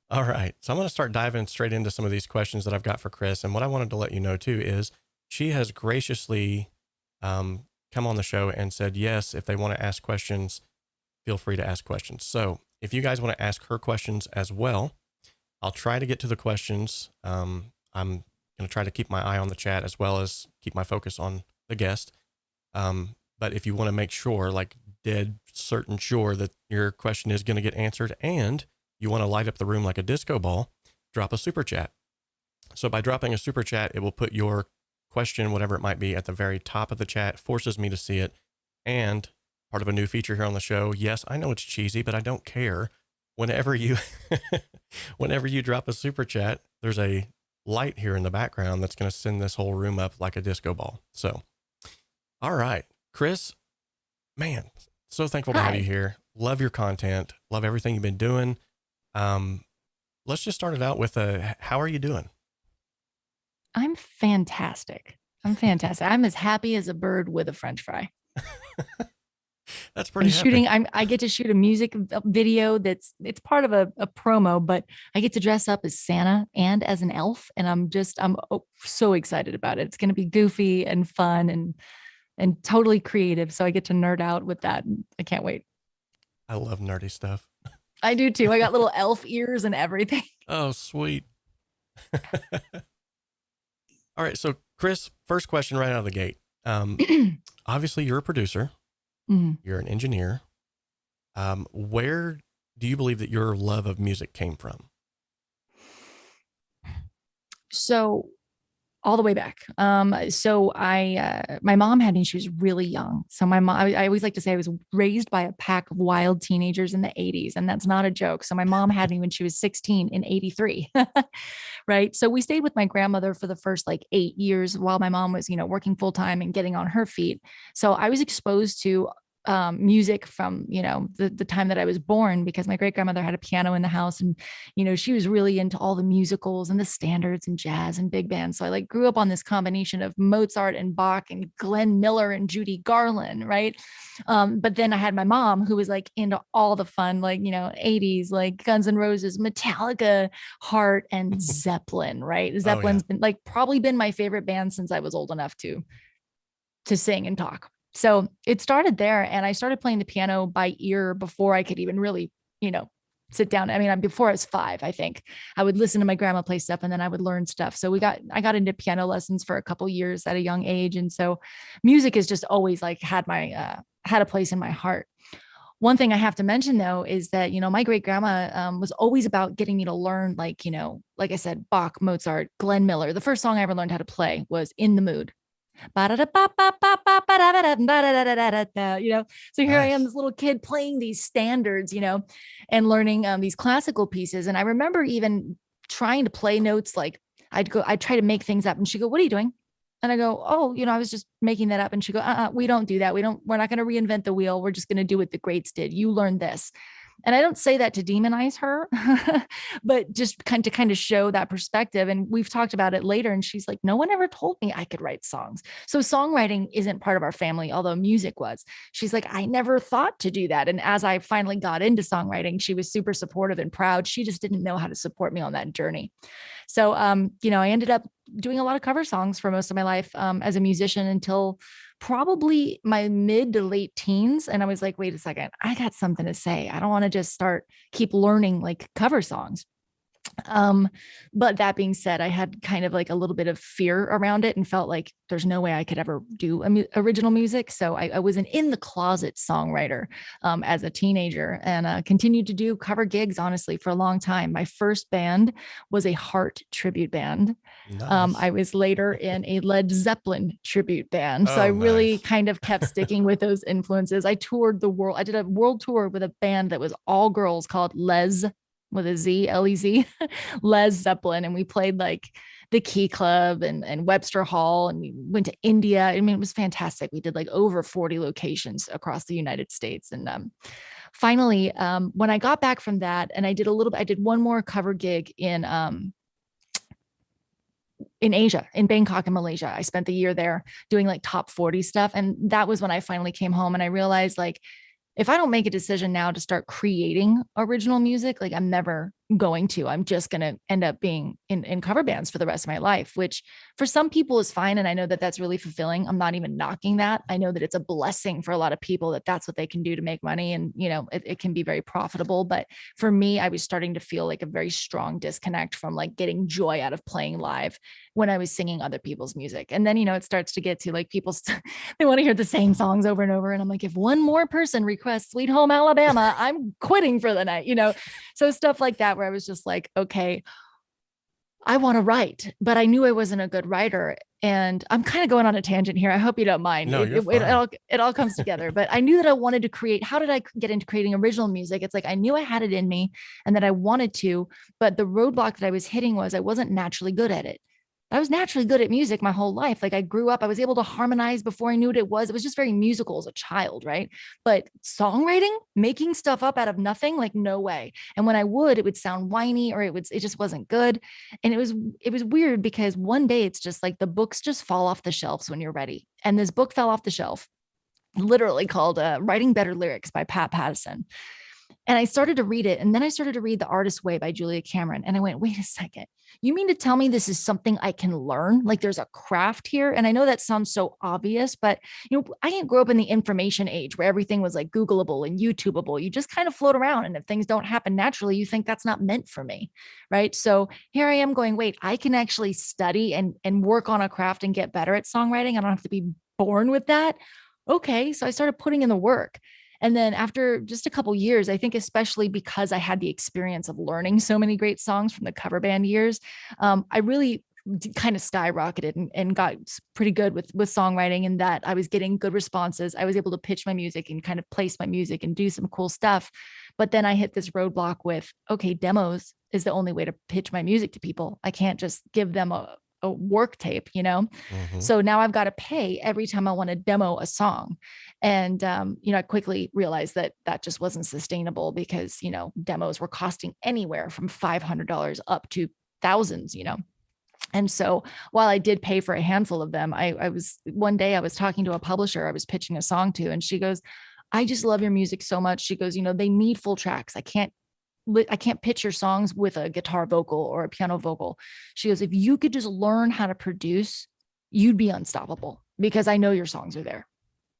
All right. So I'm going to start diving straight into some of these questions that I've got for Kris. And what I wanted to let you know too is she has graciously come on the show and said, yes, if they want to ask questions, feel free to ask questions. So if you guys want to ask her questions as well, I'll try to get to the questions. I'm going to try to keep my eye on the chat as well as keep my focus on the guest. But if you want to make sure, like dead certain sure that your question is going to get answered and you want to light up the room like a disco ball, drop a super chat. So by dropping a super chat, it will put your question, whatever it might be, at the very top of the chat, forces me to see it. And part of a new feature here on the show, yes, I know it's cheesy, but I don't care. Whenever you, whenever you drop a super chat, there's a light here in the background that's going to send this whole room up like a disco ball. So, all right, Kris, man, so thankful to have you here. Love your content. Love everything you've been doing. Let's just start it out with how are you doing? I'm fantastic. I'm as happy as a bird with a French fry. That's pretty happy. I get to shoot a music video it's part of a promo, but I get to dress up as Santa and as an elf. And I'm so excited about it. It's going to be goofy and fun and totally creative. So I get to nerd out with that. I can't wait. I love nerdy stuff. I do too. I got little elf ears and everything. Oh, sweet. All right. So Kris, first question right out of the gate. Obviously you're a producer. Mm-hmm. You're an engineer. Where do you believe that your love of music came from? So all the way back. So my mom had me, she was really young. So my mom, I always like to say I was raised by a pack of wild teenagers in the 80s. And that's not a joke. So my mom had me when she was 16 in 83. Right. So we stayed with my grandmother for the first like 8 years while my mom was, working full time and getting on her feet. So I was exposed to music from, the time that I was born, because my great grandmother had a piano in the house and, she was really into all the musicals and the standards and jazz and big bands. So I like grew up on this combination of Mozart and Bach and Glenn Miller and Judy Garland. Right. But then I had my mom who was like into all the fun, like, 80s, like Guns N' Roses, Metallica, Heart, and Zeppelin. Right. Zeppelin's been like probably been my favorite band since I was old enough to sing and talk. So it started there, and I started playing the piano by ear before I could even really, sit down. I mean, before I was 5, I think I would listen to my grandma play stuff and then I would learn stuff. So I got into piano lessons for a couple years at a young age. And so music has just always like had a place in my heart. One thing I have to mention though, is that, my great grandma was always about getting me to learn, like, like I said, Bach, Mozart, Glenn Miller. The first song I ever learned how to play was In the Mood. So here I am, this little kid playing these standards, and learning these classical pieces. And I remember even trying to play notes. Like I'd try to make things up, and she'd go, "What are you doing?" And I go, "Oh, I was just making that up." And she'd go, "We don't do that. We're not going to reinvent the wheel. We're just going to do what the greats did. You learn this." And I don't say that to demonize her, but just kind of show that perspective. And we've talked about it later. And she's like, no one ever told me I could write songs. So songwriting isn't part of our family, although music was. She's like, I never thought to do that. And as I finally got into songwriting, she was super supportive and proud. She just didn't know how to support me on that journey. So, I ended up doing a lot of cover songs for most of my life as a musician until probably my mid to late teens. And I was like, wait a second, I got something to say. I don't want to just keep learning like cover songs. But that being said, I had kind of like a little bit of fear around it and felt like there's no way I could ever do original music. So I was an in the closet songwriter as a teenager, and continued to do cover gigs, honestly, for a long time. My first band was a Heart tribute band. Nice. I was later in a Led Zeppelin tribute band. So I really kind of kept sticking with those influences. I toured the world. I did a world tour with a band that was all girls called Les with a Z, Lez, Les Zeppelin. And we played like the Key Club and Webster Hall, and we went to India. I mean, it was fantastic. We did like over 40 locations across the United States. And finally, when I got back from that, and I did one more cover gig in Asia, in Bangkok in Malaysia. I spent the year there doing like top 40 stuff. And that was when I finally came home and I realized, like, if I don't make a decision now to start creating original music, like I'm never going to. I'm just going to end up being in cover bands for the rest of my life, which for some people is fine. And I know that that's really fulfilling. I'm not even knocking that. I know that it's a blessing for a lot of people that that's what they can do to make money. And, you know, it can be very profitable. But for me, I was starting to feel like a very strong disconnect from like getting joy out of playing live when I was singing other people's music. And then, you know, it starts to get to like people, they want to hear the same songs over and over. And I'm like, if one more person requests Sweet Home Alabama, I'm quitting for the night, you know? So stuff like that, where I was just like, okay, I want to write, but I knew I wasn't a good writer. And I'm kind of going on a tangent here. I hope you don't mind. No, It all comes together, but I knew that I wanted to create. How did I get into creating original music? It's like, I knew I had it in me and that I wanted to, but the roadblock that I was hitting was I wasn't naturally good at it. I was naturally good at music my whole life. Like I grew up, I was able to harmonize before I knew what it was. It was just very musical as a child, right? But songwriting, making stuff up out of nothing, like no way. And when I would, it would sound whiny or it just wasn't good. And it was weird because one day it's just like the books just fall off the shelves when you're ready. And this book fell off the shelf, literally called Writing Better Lyrics by Pat Pattison. And I started to read it. And then I started to read The Artist's Way by Julia Cameron. And I went, wait a second, you mean to tell me this is something I can learn? Like there's a craft here. And I know that sounds so obvious, but you know, I didn't grow up in the information age where everything was like Googleable and YouTubeable. You just kind of float around. And if things don't happen naturally, you think that's not meant for me. Right. So here I am going, wait, I can actually study and work on a craft and get better at songwriting. I don't have to be born with that. Okay. So I started putting in the work. And then after just a couple years, I think especially because I had the experience of learning so many great songs from the cover band years, I really kind of skyrocketed and got pretty good with songwriting, and that I was getting good responses. I was able to pitch my music and kind of place my music and do some cool stuff. But then I hit this roadblock with, okay, demos is the only way to pitch my music to people. I can't just give them a work tape, you know? Mm-hmm. So now I've got to pay every time I want to demo a song. And, you know, I quickly realized that just wasn't sustainable because, you know, demos were costing anywhere from $500 up to thousands, you know? And so while I did pay for a handful of them, one day I was talking to a publisher I was pitching a song to, and she goes, I just love your music so much. She goes, you know, they need full tracks. I can't pitch your songs with a guitar vocal or a piano vocal. She goes, if you could just learn how to produce, you'd be unstoppable because I know your songs are there.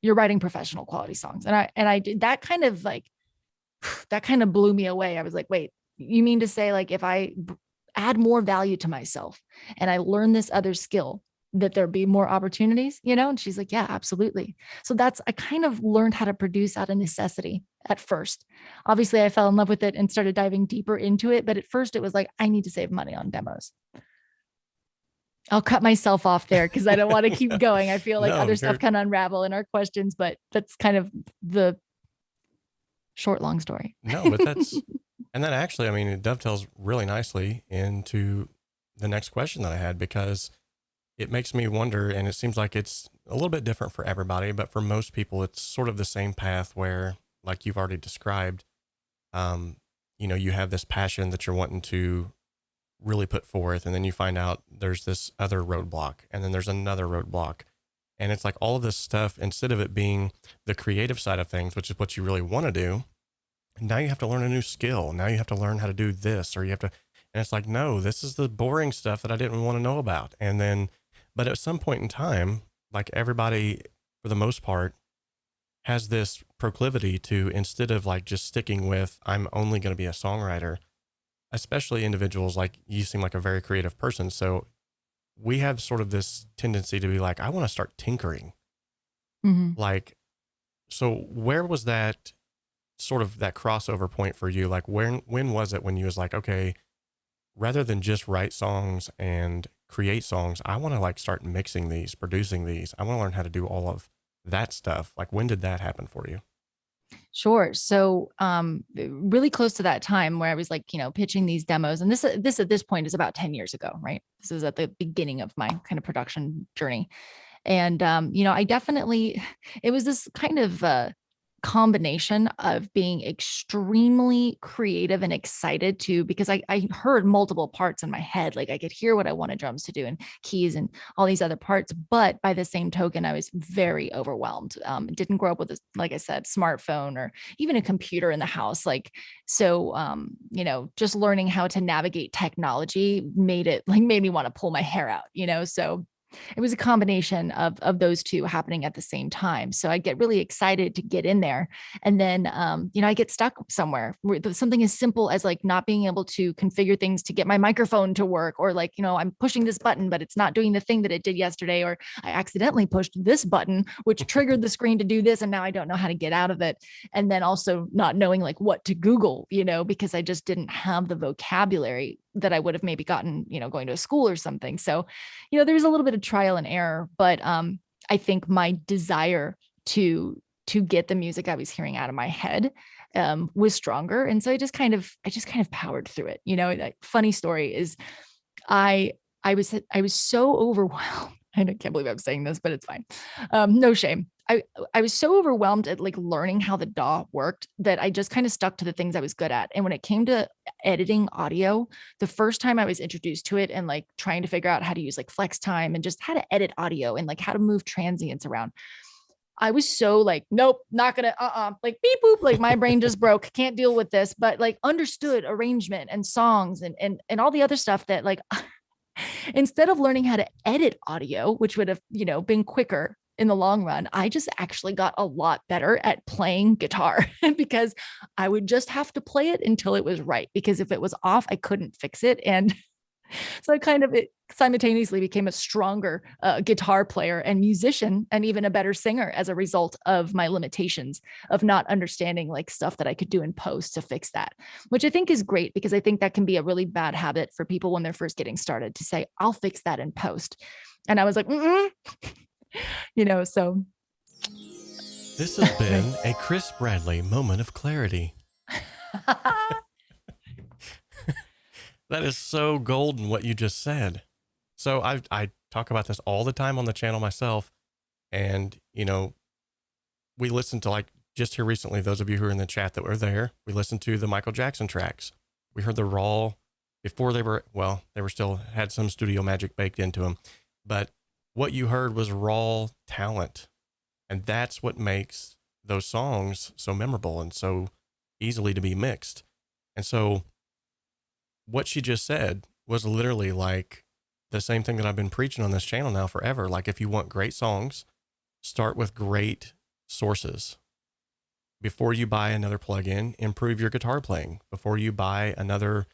You're writing professional quality songs. And I did that kind of blew me away. I was like, wait, you mean to say like, if I add more value to myself and I learn this other skill, that there'd be more opportunities, you know? And she's like, yeah, absolutely. So I kind of learned how to produce out of necessity at first. Obviously I fell in love with it and started diving deeper into it. But at first it was like, I need to save money on demos. I'll cut myself off there because I don't want to keep going. I feel like other stuff can unravel in our questions, but that's kind of the short, long story. No, but and that actually, I mean, it dovetails really nicely into the next question that I had, because it makes me wonder, and it seems like it's a little bit different for everybody, but for most people, it's sort of the same path where, like you've already described, you know, you have this passion that you're wanting to really put forth, and then you find out there's this other roadblock, and then there's another roadblock. And it's like all of this stuff, instead of it being the creative side of things, which is what you really want to do, now you have to learn a new skill. Now you have to learn how to do this, or you have to, and it's like, no, this is the boring stuff that I didn't want to know about. And then, but at some point in time, like everybody, for the most part, has this proclivity to, instead of like just sticking with, I'm only going to be a songwriter, especially individuals like you seem like a very creative person. So we have sort of this tendency to be like, I want to start tinkering. Mm-hmm. Like, so where was that sort of that crossover point for you? Like when was it when you was like, okay, rather than just write songs and create songs, I want to like start mixing these, producing these. I want to learn how to do all of that stuff. Like when did that happen for you? Sure. So, really close to that time where I was like, you know, pitching these demos, and this at this point is about 10 years ago, right? This is at the beginning of my kind of production journey. And, you know, I definitely, it was this kind of, combination of being extremely creative and excited to, because I heard multiple parts in my head. Like I could hear what I wanted drums to do and keys and all these other parts. But by the same token, I was very overwhelmed. Didn't grow up with, like I said, smartphone or even a computer in the house. Like, so, you know, just learning how to navigate technology made me want to pull my hair out, you know? So it was a combination of those two happening at the same time. So I get really excited to get in there. And then, you know, I get stuck somewhere where something as simple as like not being able to configure things to get my microphone to work, or like, you know, I'm pushing this button, but it's not doing the thing that it did yesterday, or I accidentally pushed this button, which triggered the screen to do this. And now I don't know how to get out of it. And then also not knowing like what to Google, you know, because I just didn't have the vocabulary that I would have maybe gotten, you know, going to a school or something. So, you know, there's a little bit of trial and error, but I think my desire to get the music I was hearing out of my head was stronger. And so I just kind of powered through it. You know, that funny story is I was so overwhelmed. I can't believe I'm saying this, but it's fine. No shame. I was so overwhelmed at like learning how the DAW worked that I just kind of stuck to the things I was good at. And when it came to editing audio, the first time I was introduced to it and like trying to figure out how to use like flex time and just how to edit audio and like how to move transients around, I was so like, nope, not gonna, like beep boop, like my brain just broke, can't deal with this, but like understood arrangement and songs and all the other stuff that like, instead of learning how to edit audio, which would have, you know, been quicker in the long run, I just actually got a lot better at playing guitar because I would just have to play it until it was right. Because if it was off, I couldn't fix it. And so I kind of simultaneously became a stronger guitar player and musician, and even a better singer as a result of my limitations of not understanding like stuff that I could do in post to fix that, which I think is great, because I think that can be a really bad habit for people when they're first getting started to say, I'll fix that in post. And I was like, you know, so. This has been a Kris Bradley moment of clarity. That is so golden what you just said. So I talk about this all the time on the channel myself. And, you know, we listened to, like, just here recently, those of you who are in the chat that were there, we listened to the Michael Jackson tracks. We heard the raw before they were still had some studio magic baked into them. But what you heard was raw talent. And that's what makes those songs so memorable and so easily to be mixed. And so what she just said was literally like the same thing that I've been preaching on this channel now forever. Like, if you want great songs, start with great sources. Before you buy another plugin, improve your guitar playing. Before you buy another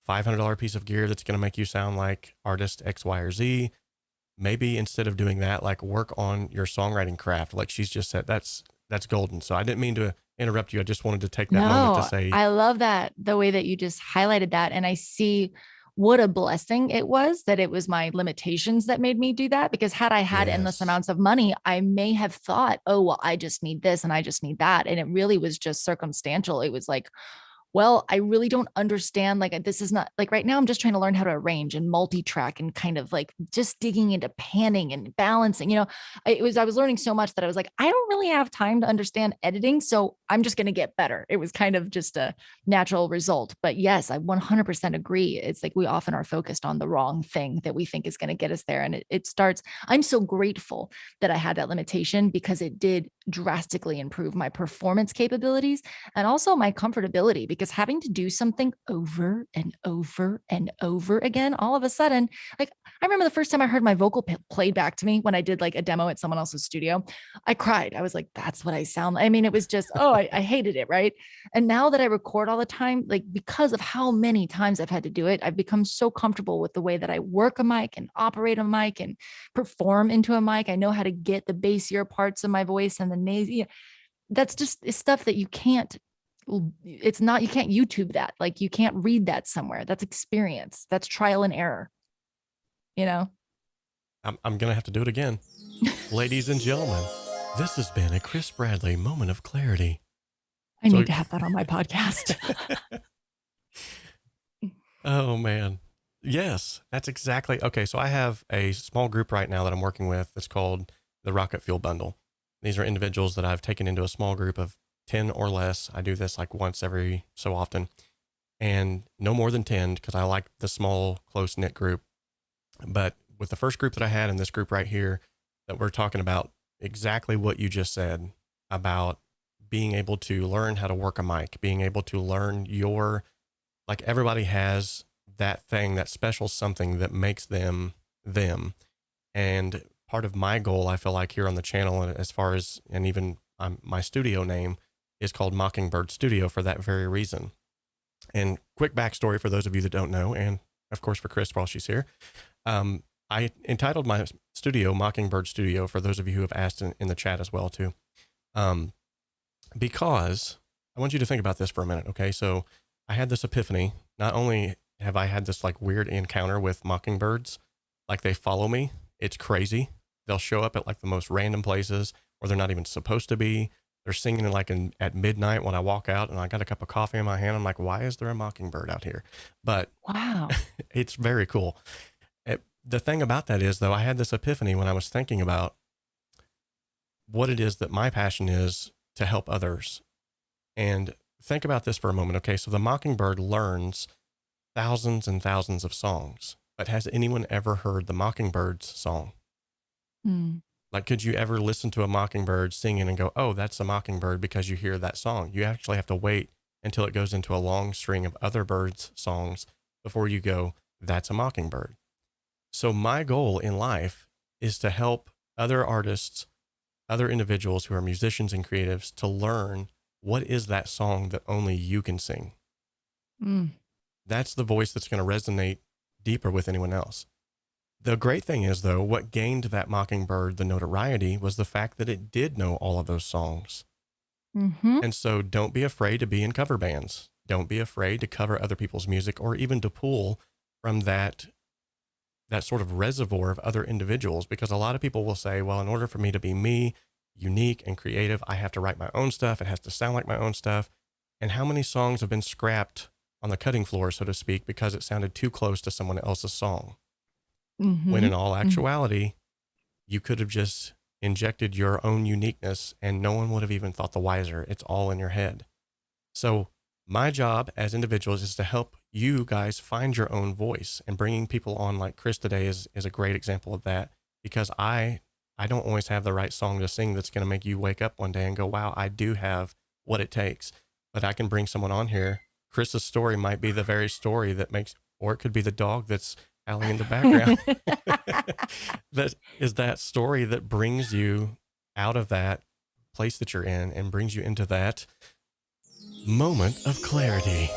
$500 piece of gear that's going to make you sound like artist X, Y, or Z, maybe instead of doing that, like, work on your songwriting craft. Like she's just said, that's golden. So I didn't mean to interrupt you. I just wanted to take that moment to say, I love that, the way that you just highlighted that. And I see what a blessing it was that it was my limitations that made me do that. Because had I had endless amounts of money, I may have thought, oh, well, I just need this and I just need that. And it really was just circumstantial. It was like, well, I really don't understand. Like, this is not like right now, I'm just trying to learn how to arrange and multi-track and kind of like just digging into panning and balancing, you know, I was learning so much that I was like, I don't really have time to understand editing. So I'm just going to get better. It was kind of just a natural result. But yes, I 100% agree. It's like we often are focused on the wrong thing that we think is going to get us there. And it starts, I'm so grateful that I had that limitation, because it did drastically improve my performance capabilities and also my comfortability, because having to do something over and over and over again, all of a sudden, like, I remember the first time I heard my vocal played back to me when I did like a demo at someone else's studio, I cried. I was like, that's what I sound like. I mean, it was just, I hated it. Right. And now that I record all the time, like, because of how many times I've had to do it, I've become so comfortable with the way that I work a mic and operate a mic and perform into a mic. I know how to get the bassier parts of my voice and the nasal. That's just stuff that you can't YouTube that. Like, you can't read that somewhere. That's experience. That's trial and error, you know? I'm going to have to do it again. Ladies and gentlemen, this has been a Kris Bradley moment of clarity. I need to have that on my podcast. Oh man. Yes, that's exactly. Okay. So I have a small group right now that I'm working with. It's called the Rocket Fuel Bundle. These are individuals that I've taken into a small group of 10 or less. I do this like once every so often, and no more than 10 because I like the small, close knit group. But with the first group that I had and this group right here, that we're talking about exactly what you just said about being able to learn how to work a mic, being able to learn like everybody has that thing, that special something that makes them them. And part of my goal, I feel like here on the channel, as far as, and even my studio name is called 𝗏𝗿𝗏 Studio for that very reason. And quick backstory for those of you that don't know, and of course for Kris while she's here, I entitled my studio 𝗏𝗿𝗏 Studio for those of you who have asked in the chat as well too, because I want you to think about this for a minute. Okay, so I had this epiphany. Not only have I had this like weird encounter with mockingbirds, like they follow me. It's crazy. They'll show up at like the most random places where they're not even supposed to be. They're singing like at midnight when I walk out and I got a cup of coffee in my hand. I'm like, why is there a mockingbird out here? But wow, it's very cool. The thing about that is though, I had this epiphany when I was thinking about what it is that my passion is to help others. And think about this for a moment. Okay, so the mockingbird learns thousands and thousands of songs, but has anyone ever heard the mockingbird's song? Like, could you ever listen to a mockingbird singing and go, oh, that's a mockingbird, because you hear that song? You actually have to wait until it goes into a long string of other birds' songs before you go, that's a mockingbird. So my goal in life is to help other artists, other individuals who are musicians and creatives, to learn what is that song that only you can sing. That's the voice that's going to resonate deeper with anyone else. The great thing is, though, what gained that mockingbird the notoriety was the fact that it did know all of those songs. And so don't be afraid to be in cover bands. Don't be afraid to cover other people's music, or even to pull from that sort of reservoir of other individuals, because a lot of people will say, well, in order for me to be me, unique and creative, I have to write my own stuff. It has to sound like my own stuff. And how many songs have been scrapped on the cutting floor, so to speak, because it sounded too close to someone else's song? When in all actuality, you could have just injected your own uniqueness and no one would have even thought the wiser. It's all in your head. So my job as individuals is to help you guys find your own voice, and bringing people on like Kris today is a great example of that, because I don't always have the right song to sing that's going to make you wake up one day and go, wow, I do have what it takes. But I can bring someone on here. Kris's story might be the very story that makes, or it could be the dog that's howling in the background. That is that story that brings you out of that place that you're in and brings you into that moment of clarity.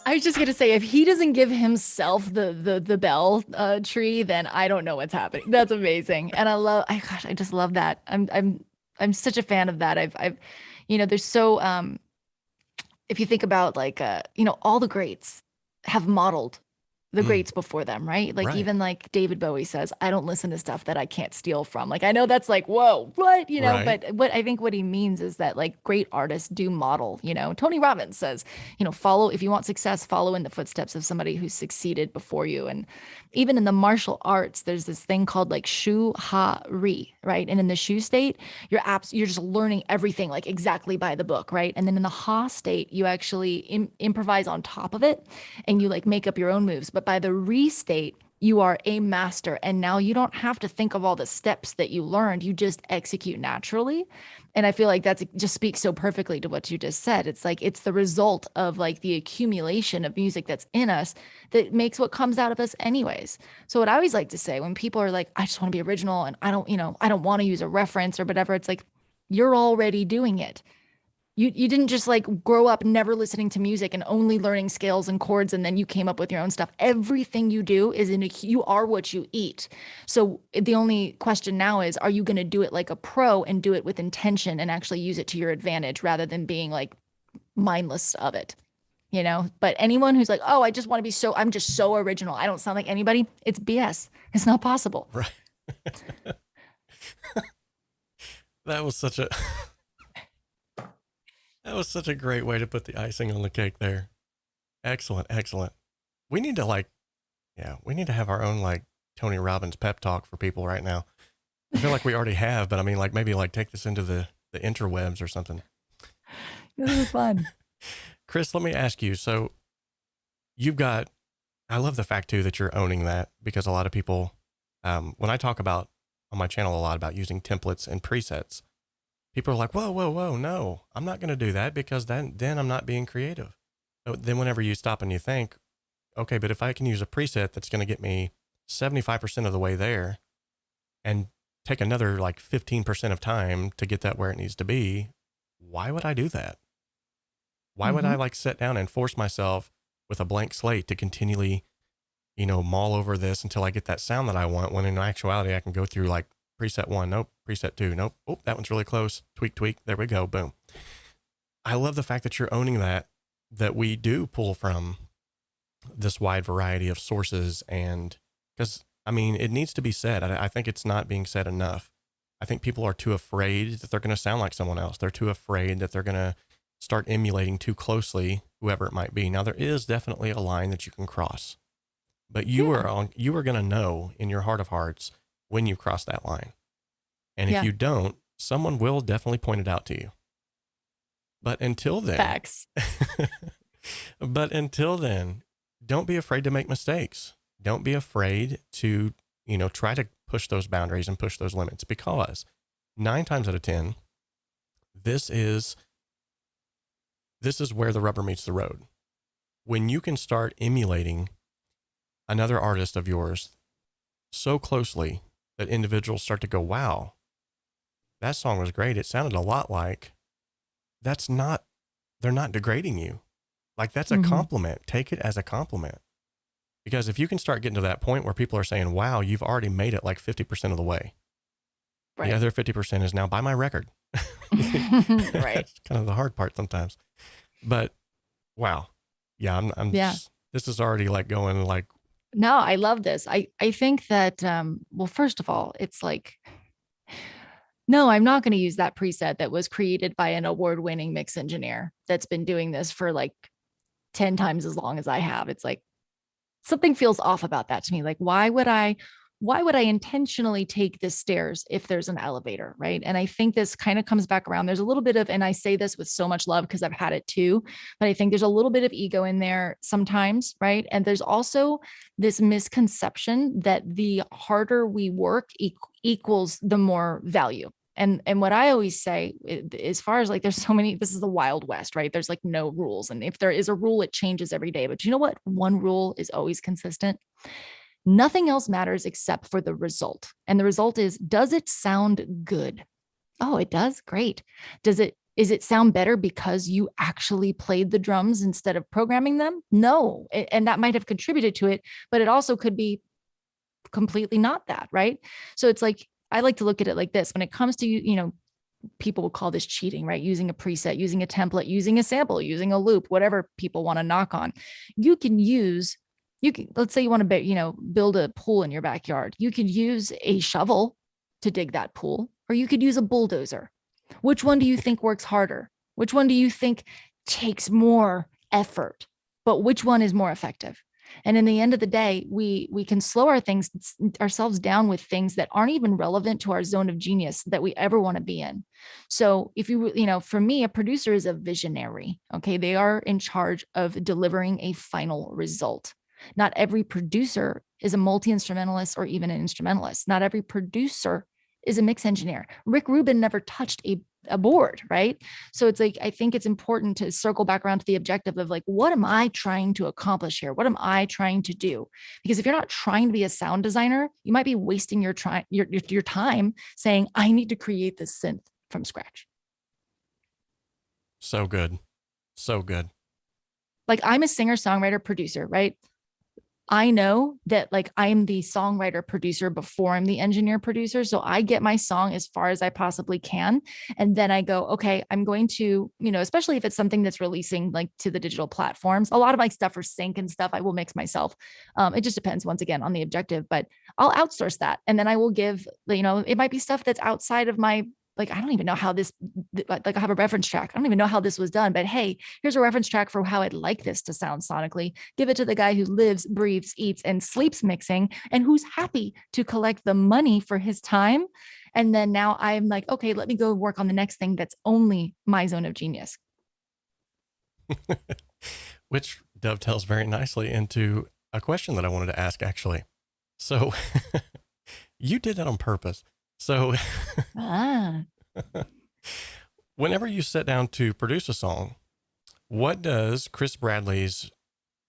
I was just gonna say, if he doesn't give himself the bell tree, then I don't know what's happening. That's amazing, and I just love that. I'm such a fan of that. I've there's so if you think about like all the greats have modeled the greats before them, right? Like even like David Bowie says, I don't listen to stuff that I can't steal from. Like, I know that's like, whoa, what, but what I think what he means is that like great artists do model, Tony Robbins says, follow, if you want success, follow in the footsteps of somebody who's succeeded before you. And even in the martial arts, there's this thing called like 𝗏𝗏, right? And in the 𝗏 state, you're just learning everything like exactly by the book, right? And then in the 𝗏 state, you actually improvise on top of it and you like make up your own moves. But by the 𝗏 state, you are a master. And now you don't have to think of all the steps that you learned. You just execute naturally. And I feel like that's just speaks so perfectly to what you just said. It's like, it's the result of like the accumulation of music that's in us that makes what comes out of us anyways. So what I always like to say when people are like, I just want to be original and I don't want to use a reference or whatever, it's like, you're already doing it. You didn't just like grow up never listening to music and only learning scales and chords and then you came up with your own stuff. Everything you do is you are what you eat. So the only question now is, are you going to do it like a pro and do it with intention and actually use it to your advantage rather than being like mindless of it, But anyone who's like, oh, I just want to be I'm just so original, I don't sound like anybody, it's BS. It's not possible. Right. That was such a great way to put the icing on the cake there. Excellent. Excellent. We need to we need to have our own like Tony Robbins pep talk for people right now. I feel like we already have, but I mean, like maybe like take this into the interwebs or something. This is fun. Kris, let me ask you. So I love the fact too that you're owning that, because a lot of people, when I talk about on my channel a lot about using templates and presets, people are like, whoa, whoa, whoa, no, I'm not going to do that, because then I'm not being creative. So then whenever you stop and you think, okay, but if I can use a preset that's going to get me 75% of the way there and take another like 15% of time to get that where it needs to be, why would I do that? Why would I like sit down and force myself with a blank slate to continually, mull over this until I get that sound that I want, when in actuality, I can go through like preset 1, nope, preset 2, nope, oh, that one's really close, tweak, there we go, boom. I love the fact that you're owning that we do pull from this wide variety of sources, and because, I mean, it needs to be said. I think it's not being said enough. I think people are too afraid that they're going to sound like someone else. They're too afraid that they're going to start emulating too closely whoever it might be. Now, there is definitely a line that you can cross, but you are going to know in your heart of hearts when you cross that line. And if you don't, someone will definitely point it out to you. But until then, facts. But until then, don't be afraid to make mistakes. Don't be afraid to, try to push those boundaries and push those limits, because 9 times out of 10, this is where the rubber meets the road. When you can start emulating another artist of yours so closely that individuals start to go, wow, that song was great. It sounded a lot like, they're not degrading you. Like, that's a compliment. Take it as a compliment. Because if you can start getting to that point where people are saying, wow, you've already made it like 50% of the way. Right. The other 50% is now buy my record. Right. That's kind of the hard part sometimes. But wow. Yeah. I'm this is already like going like. No, I love this. I think that, well, first of all, it's like, no, I'm not going to use that preset that was created by an award-winning mix engineer that's been doing this for like 10 times as long as I have. It's like, something feels off about that to me. Like, why would I intentionally take the stairs if there's an elevator, right? And I think this kind of comes back around. There's a little bit of, and I say this with so much love because I've had it too, but I think there's a little bit of ego in there sometimes, right? And there's also this misconception that the harder we work equals the more value. And what I always say, as far as like, there's so many, this is the Wild West, right? There's like no rules. And if there is a rule, it changes every day. But you know what? One rule is always consistent. Nothing else matters except for the result. And the result is, does it sound good? Oh, it does. Great. Is it sound better because you actually played the drums instead of programming them? No. And that might have contributed to it, but it also could be completely not that, right? So it's like, I like to look at it like this. When it comes to, people will call this cheating, right? Using a preset, using a template, using a sample, using a loop, whatever people want to knock on. Let's say you want to, build a pool in your backyard. You could use a shovel to dig that pool, or you could use a bulldozer. Which one do you think works harder? Which one do you think takes more effort? But which one is more effective? And in the end of the day, we can slow ourselves down with things that aren't even relevant to our zone of genius that we ever want to be in. So if for me, a producer is a visionary. Okay. They are in charge of delivering a final result. Not every producer is a multi-instrumentalist or even an instrumentalist. Not every producer is a mix engineer. Rick Rubin never touched a board, right? So it's like, I think it's important to circle back around to the objective of like, what am I trying to accomplish here? What am I trying to do? Because if you're not trying to be a sound designer, you might be wasting your time saying, I need to create this synth from scratch. So good. So good. Like, I'm a singer, songwriter, producer, right? I know that like I'm the songwriter producer before I'm the engineer producer. So I get my song as far as I possibly can. And then I go, okay, I'm going to, especially if it's something that's releasing like to the digital platforms, a lot of my stuff for sync and stuff, I will mix myself. It just depends once again on the objective, but I'll outsource that. And then I will give, it might be stuff that's outside of my, like, I don't even know how this, like I have a reference track. I don't even know how this was done, but hey, here's a reference track for how I'd like this to sound sonically. Give it to the guy who lives, breathes, eats, and sleeps mixing, and who's happy to collect the money for his time. And then now I'm like, okay, let me go work on the next thing that's only my zone of genius. Which dovetails very nicely into a question that I wanted to ask, actually. So you did that on purpose. So whenever you sit down to produce a song, what does Kris Bradley's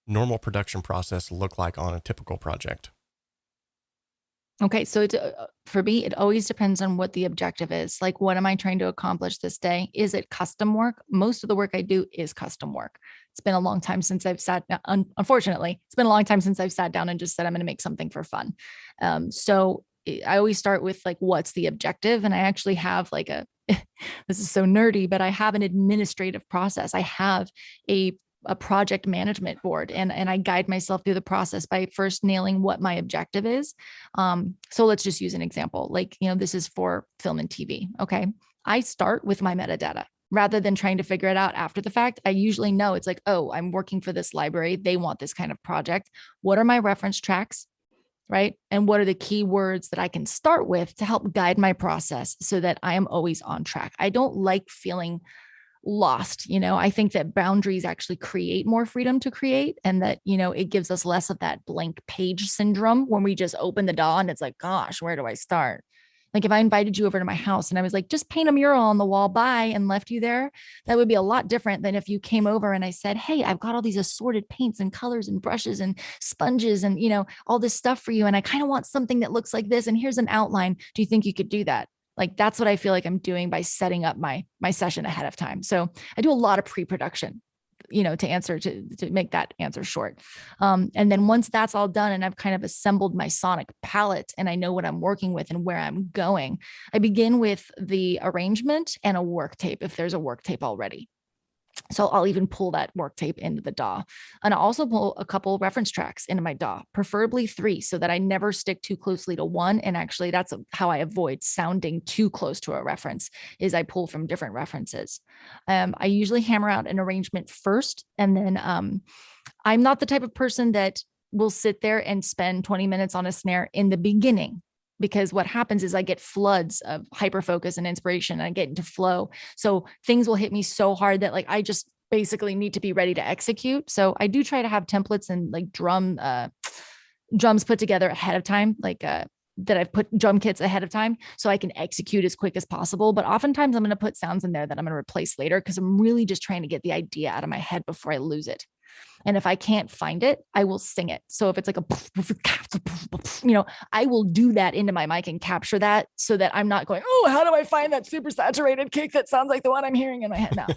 normal production process look like on a typical project? Okay. So for me, it always depends on what the objective is. Like, what am I trying to accomplish this day? Is it custom work? Most of the work I do is custom work. It's been a long time since I've unfortunately, it's been a long time since I've sat down and just said, I'm going to make something for fun. So I always start with like, what's the objective? And I actually have like this is so nerdy, but I have an administrative process. I have a project management board, and I guide myself through the process by first nailing what my objective is. So let's just use an example. Like, this is for film and TV. Okay. I start with my metadata rather than trying to figure it out after the fact. I usually know it's like, oh, I'm working for this library. They want this kind of project. What are my reference tracks? Right. And what are the key words that I can start with to help guide my process so that I am always on track? I don't like feeling lost. I think that boundaries actually create more freedom to create, and that, it gives us less of that blank page syndrome when we just open the DAW and it's like, gosh, where do I start? Like, if I invited you over to my house and I was like, just paint a mural on the wall, bye, and left you there, that would be a lot different than if you came over and I said, hey, I've got all these assorted paints and colors and brushes and sponges and, all this stuff for you. And I kind of want something that looks like this. And here's an outline. Do you think you could do that? Like, that's what I feel like I'm doing by setting up my session ahead of time. So I do a lot of pre-production, to make that answer short. And then once that's all done and I've kind of assembled my sonic palette and I know what I'm working with and where I'm going, I begin with the arrangement and a work tape if there's a work tape already. So I'll even pull that work tape into the DAW, and I'll also pull a couple reference tracks into my DAW, preferably 3, so that I never stick too closely to one. And actually that's how I avoid sounding too close to a reference, is I pull from different references. I usually hammer out an arrangement first. And then I'm not the type of person that will sit there and spend 20 minutes on a snare in the beginning, because what happens is I get floods of hyperfocus and inspiration, and I get into flow. So things will hit me so hard that like, I just basically need to be ready to execute. So I do try to have templates and like drums put together ahead of time, like that I've put drum kits ahead of time so I can execute as quick as possible. But oftentimes I'm going to put sounds in there that I'm going to replace later, because I'm really just trying to get the idea out of my head before I lose it. And if I can't find it, I will sing it. So if it's like I will do that into my mic and capture that, so that I'm not going, oh, how do I find that super saturated kick that sounds like the one I'm hearing in my head now?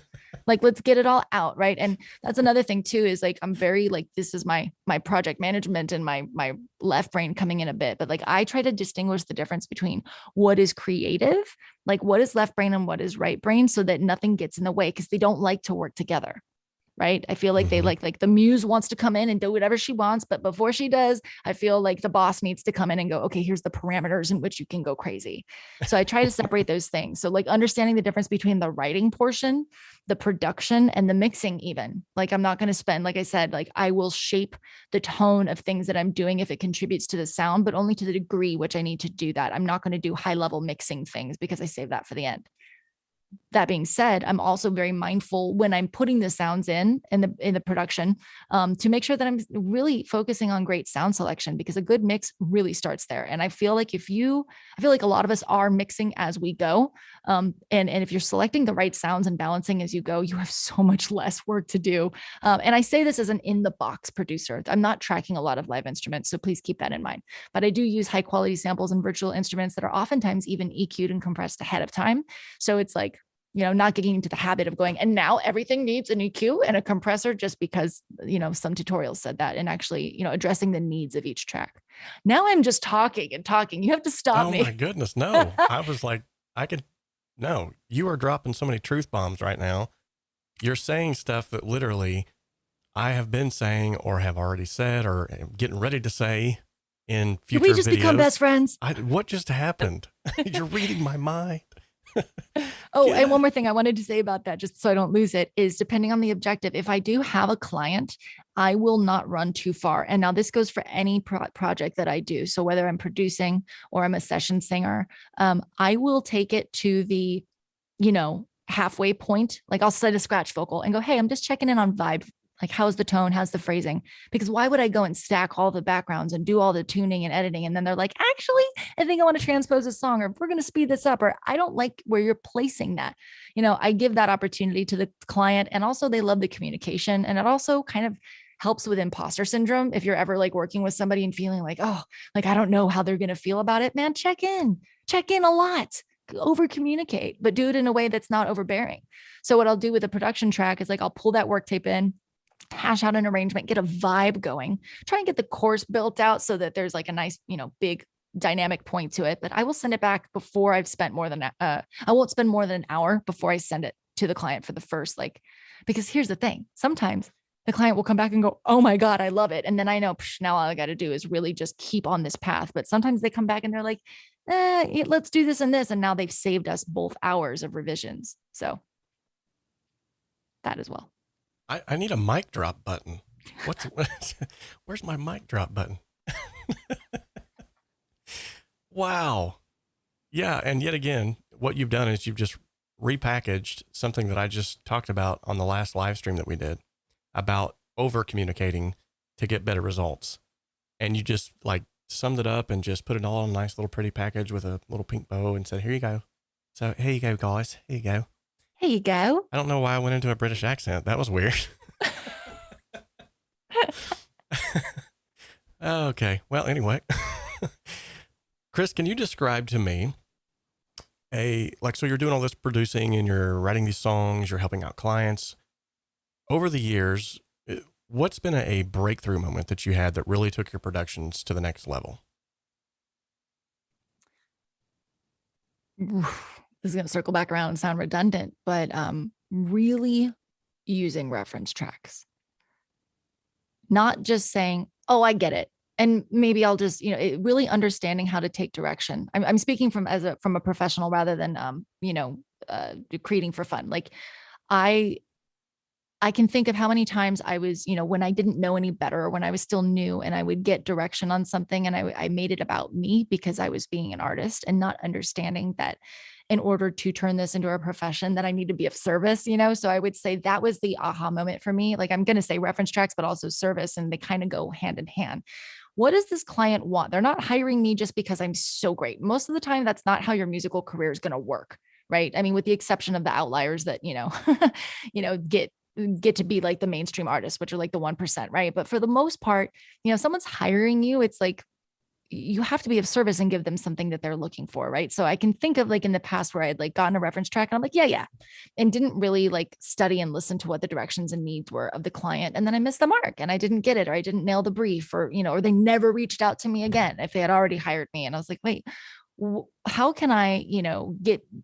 Like, let's get it all out. Right. And that's another thing too, is like, I'm very like, this is my project management and my left brain coming in a bit, but like, I try to distinguish the difference between what is creative, like what is left brain and what is right brain, so that nothing gets in the way, because they don't like to work together. Right. I feel like they like the muse wants to come in and do whatever she wants. But before she does, I feel like the boss needs to come in and go, okay, here's the parameters in which you can go crazy. So I try to separate those things. So like understanding the difference between the writing portion, the production, and the mixing even. Like, I'm not going to spend, like I said, like I will shape the tone of things that I'm doing if it contributes to the sound, but only to the degree which I need to do that. I'm not going to do high level mixing things, because I save that for the end. That being said, I'm also very mindful when I'm putting the sounds in the production, to make sure that I'm really focusing on great sound selection, because a good mix really starts there. And I feel like I feel like a lot of us are mixing as we go. And if you're selecting the right sounds and balancing as you go, you have so much less work to do. And I say this as an in the box producer. I'm not tracking a lot of live instruments, so please keep that in mind. But I do use high quality samples and virtual instruments that are oftentimes even EQ'd and compressed ahead of time. So it's like, not getting into the habit of going, and now everything needs an EQ and a compressor just because, some tutorials said that, and actually, addressing the needs of each track. Now I'm just talking and talking. You have to stop me. Oh my goodness. No, I was like, no, you are dropping so many truth bombs right now. You're saying stuff that literally I have been saying or have already said or am getting ready to say in future videos. Did we just become best friends? What just happened? You're reading my mind. Oh, yeah. And one more thing I wanted to say about that, just so I don't lose it, is depending on the objective, if I do have a client, I will not run too far. And now this goes for any project that I do. So whether I'm producing or I'm a session singer, I will take it to the, halfway point. Like I'll set a scratch vocal and go, hey, I'm just checking in on vibe. Like, how's the tone? How's the phrasing? Because why would I go and stack all the backgrounds and do all the tuning and editing? And then they're like, actually, I think I want to transpose a song, or we're going to speed this up, or I don't like where you're placing that. I give that opportunity to the client. And also they love the communication. And it also kind of helps with imposter syndrome. If you're ever like working with somebody and feeling like, oh, like, I don't know how they're going to feel about it, man, check in a lot, over communicate, but do it in a way that's not overbearing. So what I'll do with a production track is like, I'll pull that work tape in, hash out an arrangement, get a vibe going, try and get the chorus built out so that there's like a nice, big dynamic point to it. But I will send it back before I've spent more than, I won't spend more than an hour before I send it to the client for the first, because here's the thing. Sometimes the client will come back and go, oh my God, I love it. And then I know now all I got to do is really just keep on this path. But sometimes they come back and they're like, let's do this and this. And now they've saved us both hours of revisions. So that as well. I need a mic drop button. Where's my mic drop button? Wow. Yeah. And yet again, what you've done is you've just repackaged something that I just talked about on the last live stream that we did about over communicating to get better results. And you just like summed it up and just put it all in a nice little pretty package with a little pink bow and said, here you go. So here you go, guys. Here you go. Here you go. I don't know why I went into a British accent. That was weird. Okay. Well, anyway, Kris, can you describe to me so you're doing all this producing and you're writing these songs, you're helping out clients over the years. What's been a breakthrough moment that you had that really took your productions to the next level? This is going to circle back around and sound redundant, but really using reference tracks, not just saying, oh, I get it. And maybe I'll just, really understanding how to take direction. I'm speaking from a professional rather than, creating for fun. Like I can think of how many times I was, when I didn't know any better, or when I was still new and I would get direction on something and I made it about me because I was being an artist and not understanding that in order to turn this into a profession that I need to be of service, So I would say that was the aha moment for me. Like I'm going to say reference tracks, but also service, and they kind of go hand in hand. What does this client want? They're not hiring me just because I'm so great. Most of the time, that's not how your musical career is going to work, right? I mean, with the exception of the outliers that, get to be like the mainstream artists, which are like the 1%, right? But for the most part, someone's hiring you, it's like, you have to be of service and give them something that they're looking for, right? So I can think of like in the past where I'd like gotten a reference track and I'm like, yeah, and didn't really like study and listen to what the directions and needs were of the client. And then I missed the mark and I didn't get it, or I didn't nail the brief, or, or they never reached out to me again if they had already hired me. And I was like, wait, how can I,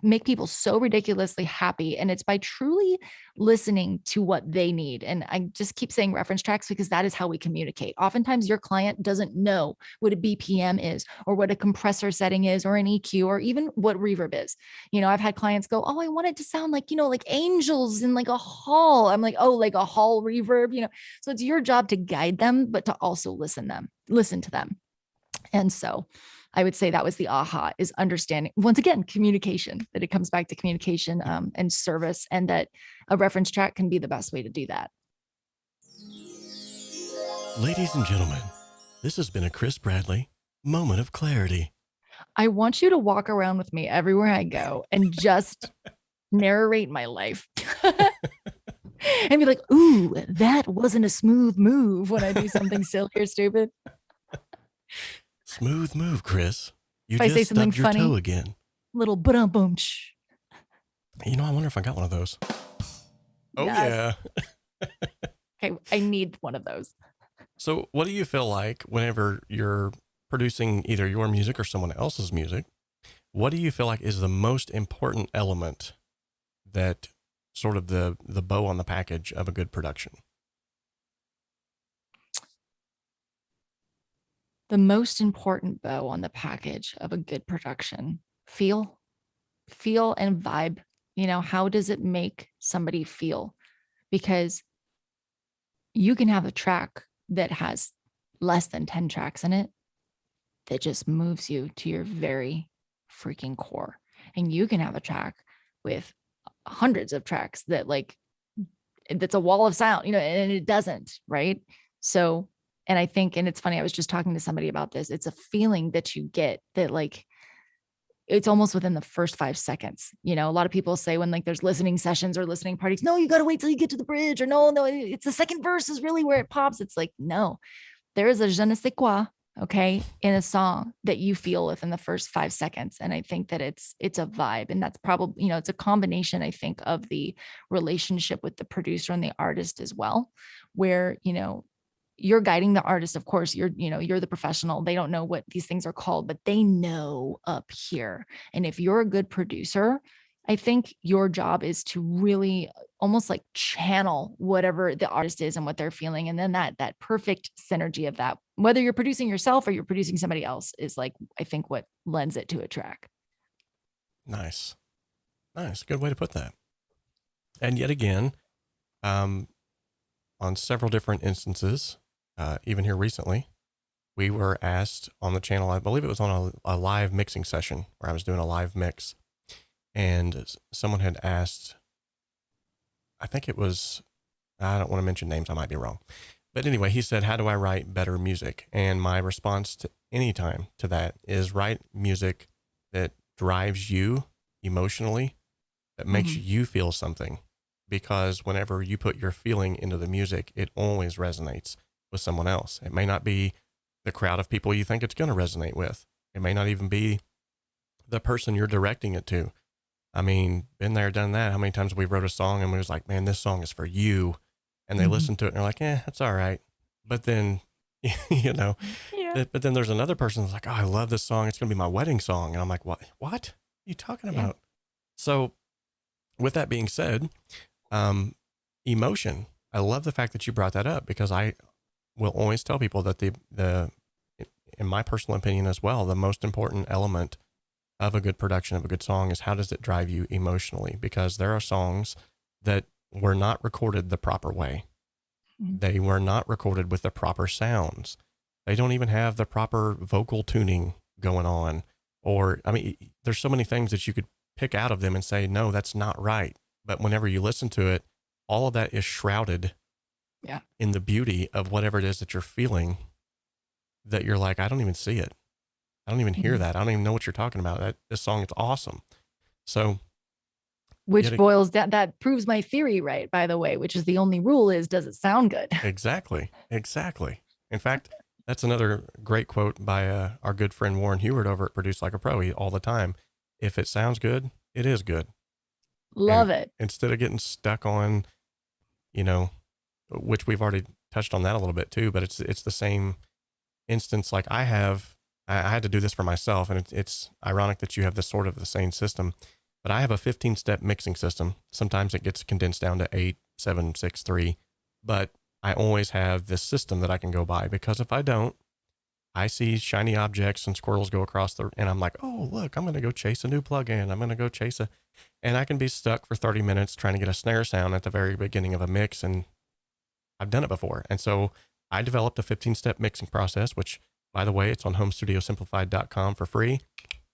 make people so ridiculously happy? And it's by truly listening to what they need. And I just keep saying reference tracks because that is how we communicate. Oftentimes your client doesn't know what a BPM is, or what a compressor setting is, or an EQ, or even what reverb is. I've had clients go, oh, I want it to sound like, like angels in like a hall. I'm like, oh, like a hall reverb, so it's your job to guide them, but to also listen to them. And so I would say that was the aha, is understanding, once again, communication, that it comes back to communication and service, and that a reference track can be the best way to do that. Ladies and gentlemen, this has been a Kris Bradley moment of clarity. I want you to walk around with me everywhere I go and just narrate my life. And be like, ooh, that wasn't a smooth move when I do something silly or stupid. Smooth move, Kris. You if I just say something stubbed your funny, toe again. Little boom. I wonder if I got one of those. Oh, yes. Yeah. Okay, I need one of those. So what do you feel like whenever you're producing either your music or someone else's music? What do you feel like is the most important element that sort of the bow on the package of a good production? The most important bow on the package of a good production, feel and vibe. How does it make somebody feel? Because you can have a track that has less than 10 tracks in it that just moves you to your very freaking core. And you can have a track with hundreds of tracks that like, that's a wall of sound, and it doesn't, right? So, and I think, and it's funny, I was just talking to somebody about this. It's a feeling that you get that like, it's almost within the first 5 seconds. A lot of people say when like there's listening sessions or listening parties, no, you got to wait till you get to the bridge, or no, it's the second verse is really where it pops. It's like, no, there is a 𝗧𝗍𝗃, okay, in a song that you feel within the first 5 seconds. And I think that it's a vibe. And that's probably, it's a combination, I think, of the relationship with the producer and the artist as well, where, you're guiding the artist. Of course, you're the professional. They don't know what these things are called, but they know up here. And if you're a good producer, I think your job is to really almost like channel whatever the artist is and what they're feeling. And then that perfect synergy of that, whether you're producing yourself or you're producing somebody else, is like, I think, what lends it to a track. Nice. Good way to put that. And yet again, on several different instances, even here recently, we were asked on the channel, I believe it was on a live mixing session where I was doing a live mix, and someone had asked, I think it was, I don't want to mention names, I might be wrong. But anyway, he said, how do I write better music? And my response to any time to that is write music that drives you emotionally, that makes you feel something. Because whenever you put your feeling into the music, it always resonates with someone else. It may not be the crowd of people you think it's going to resonate with. It may not even be the person you're directing it to. I mean, been there, done that. How many times we wrote a song and we was like, man, this song is for you. And they listen to it and they're like, that's all right. But then, but then there's another person that's like, oh, I love this song. It's going to be my wedding song. And I'm like, what are you talking about? So with that being said, emotion. I love the fact that you brought that up, because I will always tell people that in my personal opinion as well, the most important element of a good production of a good song is how does it drive you emotionally? Because there are songs that were not recorded the proper way. They were not recorded with the proper sounds. They don't even have the proper vocal tuning going on. Or, I mean, there's so many things that you could pick out of them and say, no, that's not right. But whenever you listen to it, all of that is shrouded in the beauty of whatever it is that you're feeling, that you're like, I don't even see it. I don't even hear that. I don't even know what you're talking about. This song is awesome. So, which boils down, that proves my theory right, by the way, which is the only rule is, does it sound good? Exactly. In fact, that's another great quote by our good friend Warren Heward over at Produce Like a Pro. He all the time, if it sounds good, it is good. Love it. Instead of getting stuck on, which we've already touched on that a little bit too, but it's the same instance. Like I had to do this for myself, and it's ironic that you have this sort of the same system, but I have a 15-step mixing system. Sometimes it gets condensed down to 8, 7, 6, 3, but I always have this system that I can go by, because if I don't, I see shiny objects and squirrels go across and I'm like, oh, look, I'm going to go chase a new plugin. I'm going to go and I can be stuck for 30 minutes trying to get a snare sound at the very beginning of a mix. And I've done it before. And so I developed a 15-step mixing process, which, by the way, it's on homestudiosimplified.com for free.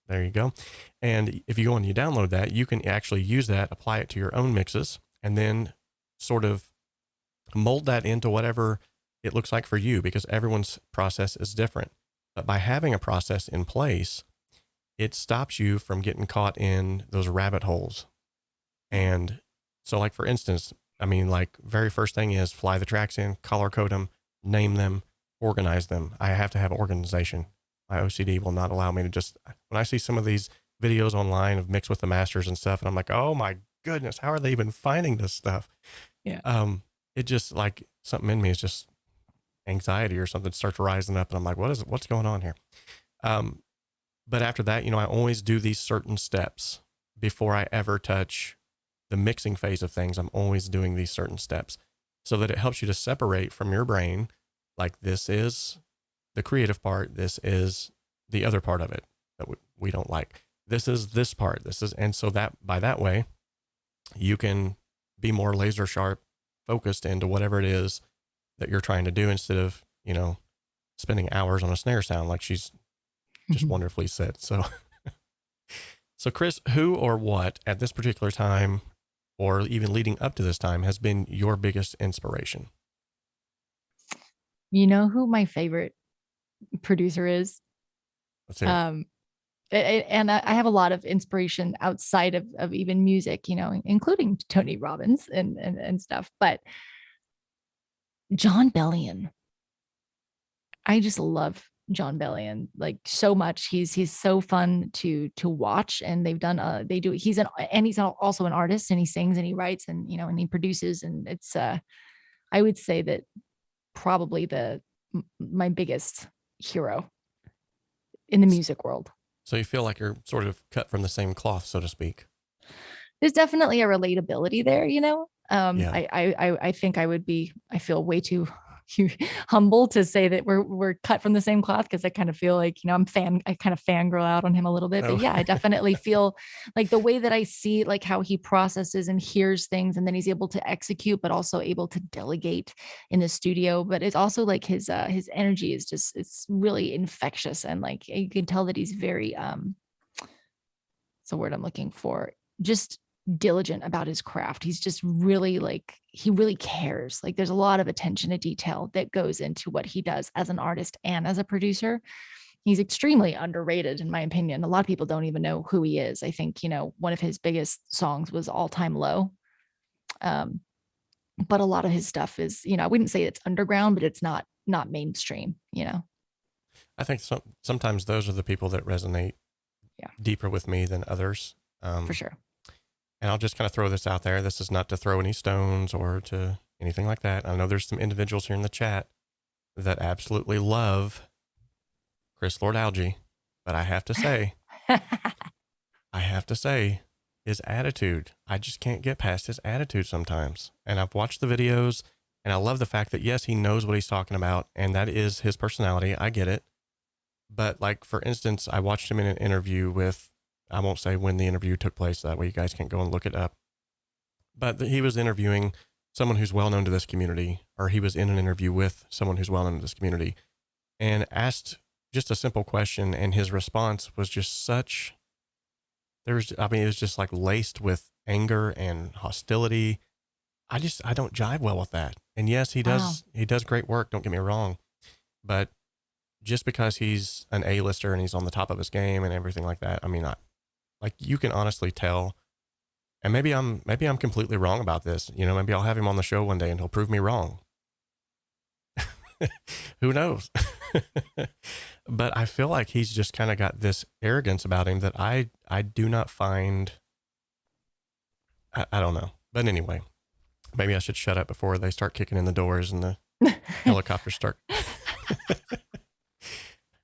There you go. And if you go and you download that, you can actually use that, apply it to your own mixes, and then sort of mold that into whatever it looks like for you, because everyone's process is different. But by having a process in place, it stops you from getting caught in those rabbit holes. And so, like, for instance, I mean, like, very first thing is fly the tracks in, color code them, name them, organize them. I have to have organization. My OCD will not allow me to just, when I see some of these videos online of Mix with the Masters and stuff, and I'm like, oh my goodness, how are they even finding this stuff? Yeah. It just, like, something in me is just anxiety or something starts rising up, and I'm like, what's going on here? But after that, I always do these certain steps before I ever touch the mixing phase of things. I'm always doing these certain steps so that it helps you to separate from your brain, like, this is the creative part, this is the other part of it that we don't like, this is this part, and so that by that way you can be more laser sharp focused into whatever it is that you're trying to do, instead of spending hours on a snare sound, like she's just wonderfully said. So Kris, who or what at this particular time or even leading up to this time has been your biggest inspiration? You know who my favorite producer is? Let's hear it. And I have a lot of inspiration outside of even music, you know, including Tony Robbins and stuff. But Jon Bellion, I just love Jon Bellion like so much. He's so fun to watch, and he's also an artist, and he sings and he writes and, you know, and he produces, and it's I would say that probably my biggest hero in the music world. So you feel like you're sort of cut from the same cloth, so to speak. There's definitely a relatability there, you know. Yeah. I think I feel way too humble to say that we're cut from the same cloth, because I kind of feel like, you know, I kind of fangirl out on him a little bit. But yeah, I definitely feel like the way that I see like how he processes and hears things, and then he's able to execute, but also able to delegate in the studio. But it's also like his energy is just, it's really infectious, and like you can tell that he's very it's the word I'm looking for, just diligent about his craft. He's just really like, he really cares. Like there's a lot of attention to detail that goes into what he does as an artist and as a producer. He's extremely underrated in my opinion. A lot of people don't even know who he is. I think, you know, one of his biggest songs was All Time Low. But a lot of his stuff is, you know, I wouldn't say it's underground, but it's not mainstream, you know. I think sometimes those are the people that resonate deeper with me than others. For sure. And I'll just kind of throw this out there. This is not to throw any stones or to anything like that. I know there's some individuals here in the chat that absolutely love Kris 𝗏𝗏, but I have to say, his attitude, I just can't get past his attitude sometimes. And I've watched the videos, and I love the fact that, yes, he knows what he's talking about, and that is his personality. I get it. But like, for instance, I watched him in an interview with, I won't say when the interview took place, that way you guys can't go and look it up. But he was interviewing someone who's well known to this community, or he was in an interview with someone who's well known to this community, and asked just a simple question, and his response was just such, it was just like laced with anger and hostility. I don't jive well with that. And yes, he does great work, don't get me wrong, but just because he's an A-lister and he's on the top of his game and everything like that, I mean, like you can honestly tell, and maybe I'm completely wrong about this. You know, maybe I'll have him on the show one day and he'll prove me wrong. Who knows? But I feel like he's just kind of got this arrogance about him that I do not find, I don't know. But anyway, maybe I should shut up before they start kicking in the doors and the helicopters start.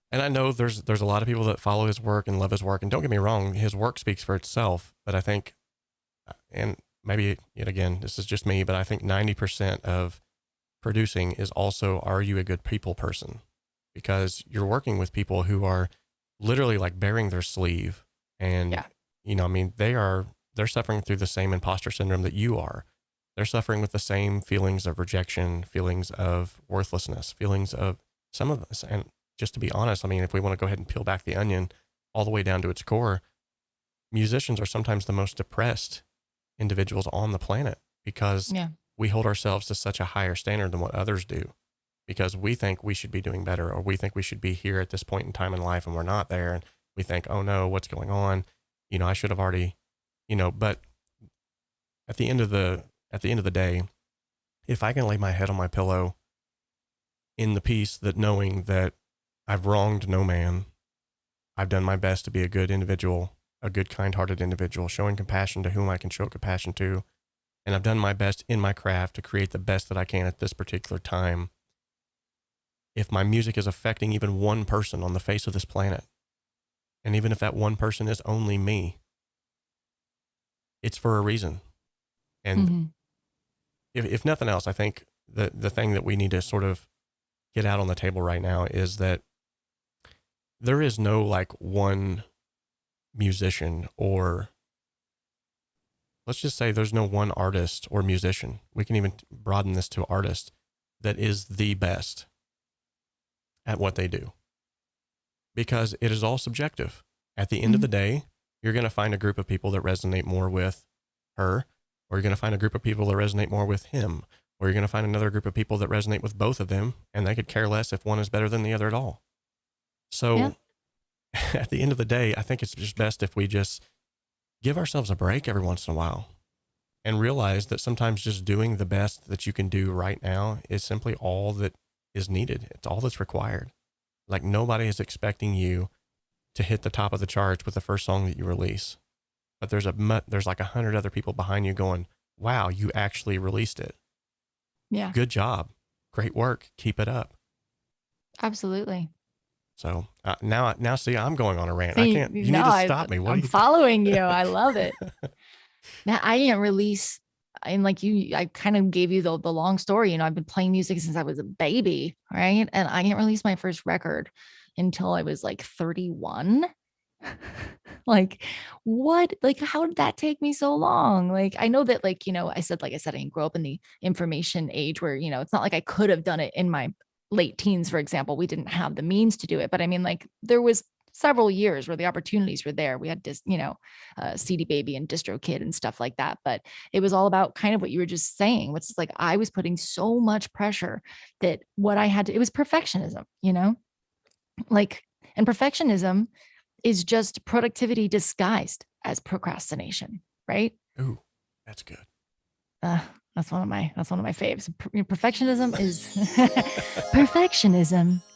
And I know there's a lot of people that follow his work and love his work. And don't get me wrong, his work speaks for itself. But I think, and maybe yet again, this is just me, but I think 90% of producing is also, are you a good people person? Because you're working with people who are literally like bearing their sleeve. And, you know, I mean, they're suffering through the same imposter syndrome that you are. They're suffering with the same feelings of rejection, feelings of worthlessness, feelings of some of this. And just to be honest, I mean, if we want to go ahead and peel back the onion all the way down to its core, musicians are sometimes the most depressed individuals on the planet, because we hold ourselves to such a higher standard than what others do, because we think we should be doing better, or we think we should be here at this point in time in life and we're not there. And we think, oh no, what's going on? You know, I should have already, you know, but at the end of the day, if I can lay my head on my pillow in the peace that knowing that I've wronged no man, I've done my best to be a good individual, a good, kind-hearted individual, showing compassion to whom I can show compassion to, and I've done my best in my craft to create the best that I can at this particular time. If my music is affecting even one person on the face of this planet, and even if that one person is only me, it's for a reason. And if nothing else, I think the thing that we need to sort of get out on the table right now is that there is no like one musician, or let's just say there's no one artist or musician. We can even broaden this to artist that is the best at what they do, because it is all subjective. At the end of the day, you're going to find a group of people that resonate more with her or you're going to find a group of people that resonate more with him, or you're going to find another group of people that resonate with both of them, and they could care less if one is better than the other at all. So at the end of the day, I think it's just best if we just give ourselves a break every once in a while and realize that sometimes just doing the best that you can do right now is simply all that is needed. It's all that's required. Like, nobody is expecting you to hit the top of the charts with the first song that you release, but there's like 100 other people behind you going, wow, you actually released it. Yeah. Good job. Great work. Keep it up. Absolutely. So now see, I'm going on a rant. I can't, you need to stop me. I'm following you. I love it. Now I didn't release, and like you, I kind of gave you the long story. You know, I've been playing music since I was a baby, right? And I didn't release my first record until I was like 31. Like, what? Like, how did that take me so long? Like, I know that, like, you know, I said, I didn't grow up in the information age where, you know, it's not like I could have done it in my late teens, for example. We didn't have the means to do it, but I mean, like, there was several years where the opportunities were there. We had this, you know, CD Baby and DistroKid and stuff like that. But it was all about kind of what you were just saying, which is like, I was putting so much pressure that what I had to, it was perfectionism, you know, like, and perfectionism is just productivity disguised as procrastination, right? Ooh, that's good. That's one of my faves. Perfectionism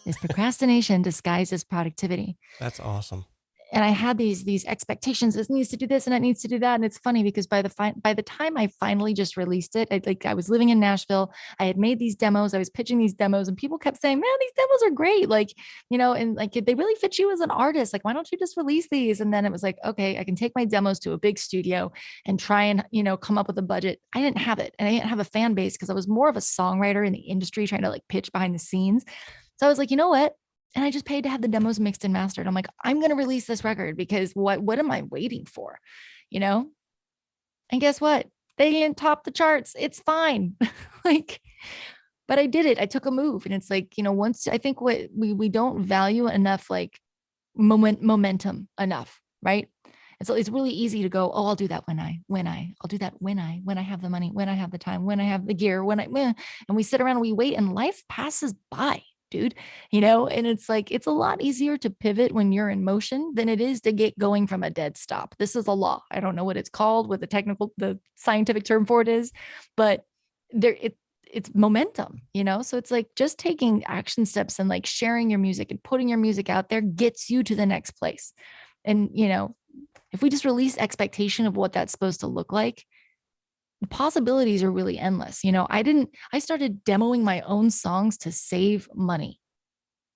is procrastination disguised as productivity. That's awesome. And I had these expectations. This needs to do this and it needs to do that. And it's funny because by the time I finally just released it, I was living in Nashville. I had made these demos. I was pitching these demos, and people kept saying, "Man, these demos are great. Like, you know, and like they really fit you as an artist. Like, why don't you just release these?" And then it was like, okay, I can take my demos to a big studio and try and, you know, come up with a budget. I didn't have it, and I didn't have a fan base because I was more of a songwriter in the industry trying to like pitch behind the scenes. So I was like, you know what? And I just paid to have the demos mixed and mastered. I'm like, I'm going to release this record because what am I waiting for? You know? And guess what? They didn't top the charts. It's fine. Like, but I did it. I took a move. And it's like, you know, once I think what we don't value enough, like momentum enough, right? And so it's really easy to go, oh, I'll do that when I have the money, when I have the time, when I have the gear, and we sit around and we wait and life passes by. Dude, you know, and it's like, it's a lot easier to pivot when you're in motion than it is to get going from a dead stop. This is a law. I don't know what it's called, what the scientific term for it is, but it's momentum, you know? So it's like just taking action steps and like sharing your music and putting your music out there gets you to the next place. And, you know, if we just release expectation of what that's supposed to look like, the possibilities are really endless. You know, I started demoing my own songs to save money.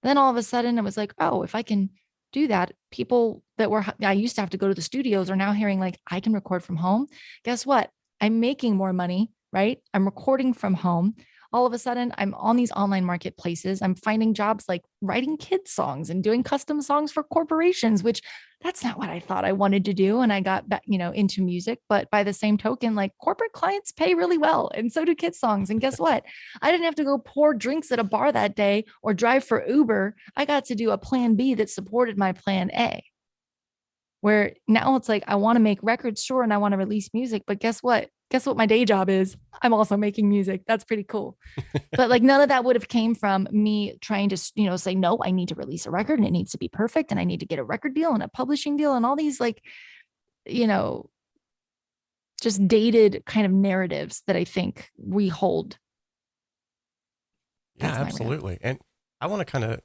Then all of a sudden I was like, oh, if I can do that, people I used to have to go to the studios are now hearing like, I can record from home. Guess what? I'm making more money, right? I'm recording from home. All of a sudden I'm on these online marketplaces. I'm finding jobs like writing kids songs and doing custom songs for corporations, which that's not what I thought I wanted to do. And I got back, you know, into music, but by the same token, like corporate clients pay really well. And so do kids songs. And guess what? I didn't have to go pour drinks at a bar that day or drive for Uber. I got to do a plan B that supported my plan A. Where now it's like, I want to make records, sure, and I want to release music, but guess what? Guess what my day job is? I'm also making music. That's pretty cool. But like none of that would have came from me trying to, you know, say, no, I need to release a record and it needs to be perfect. And I need to get a record deal and a publishing deal and all these like, you know, just dated kind of narratives that I think we hold. Yeah, absolutely. And I want to kind of,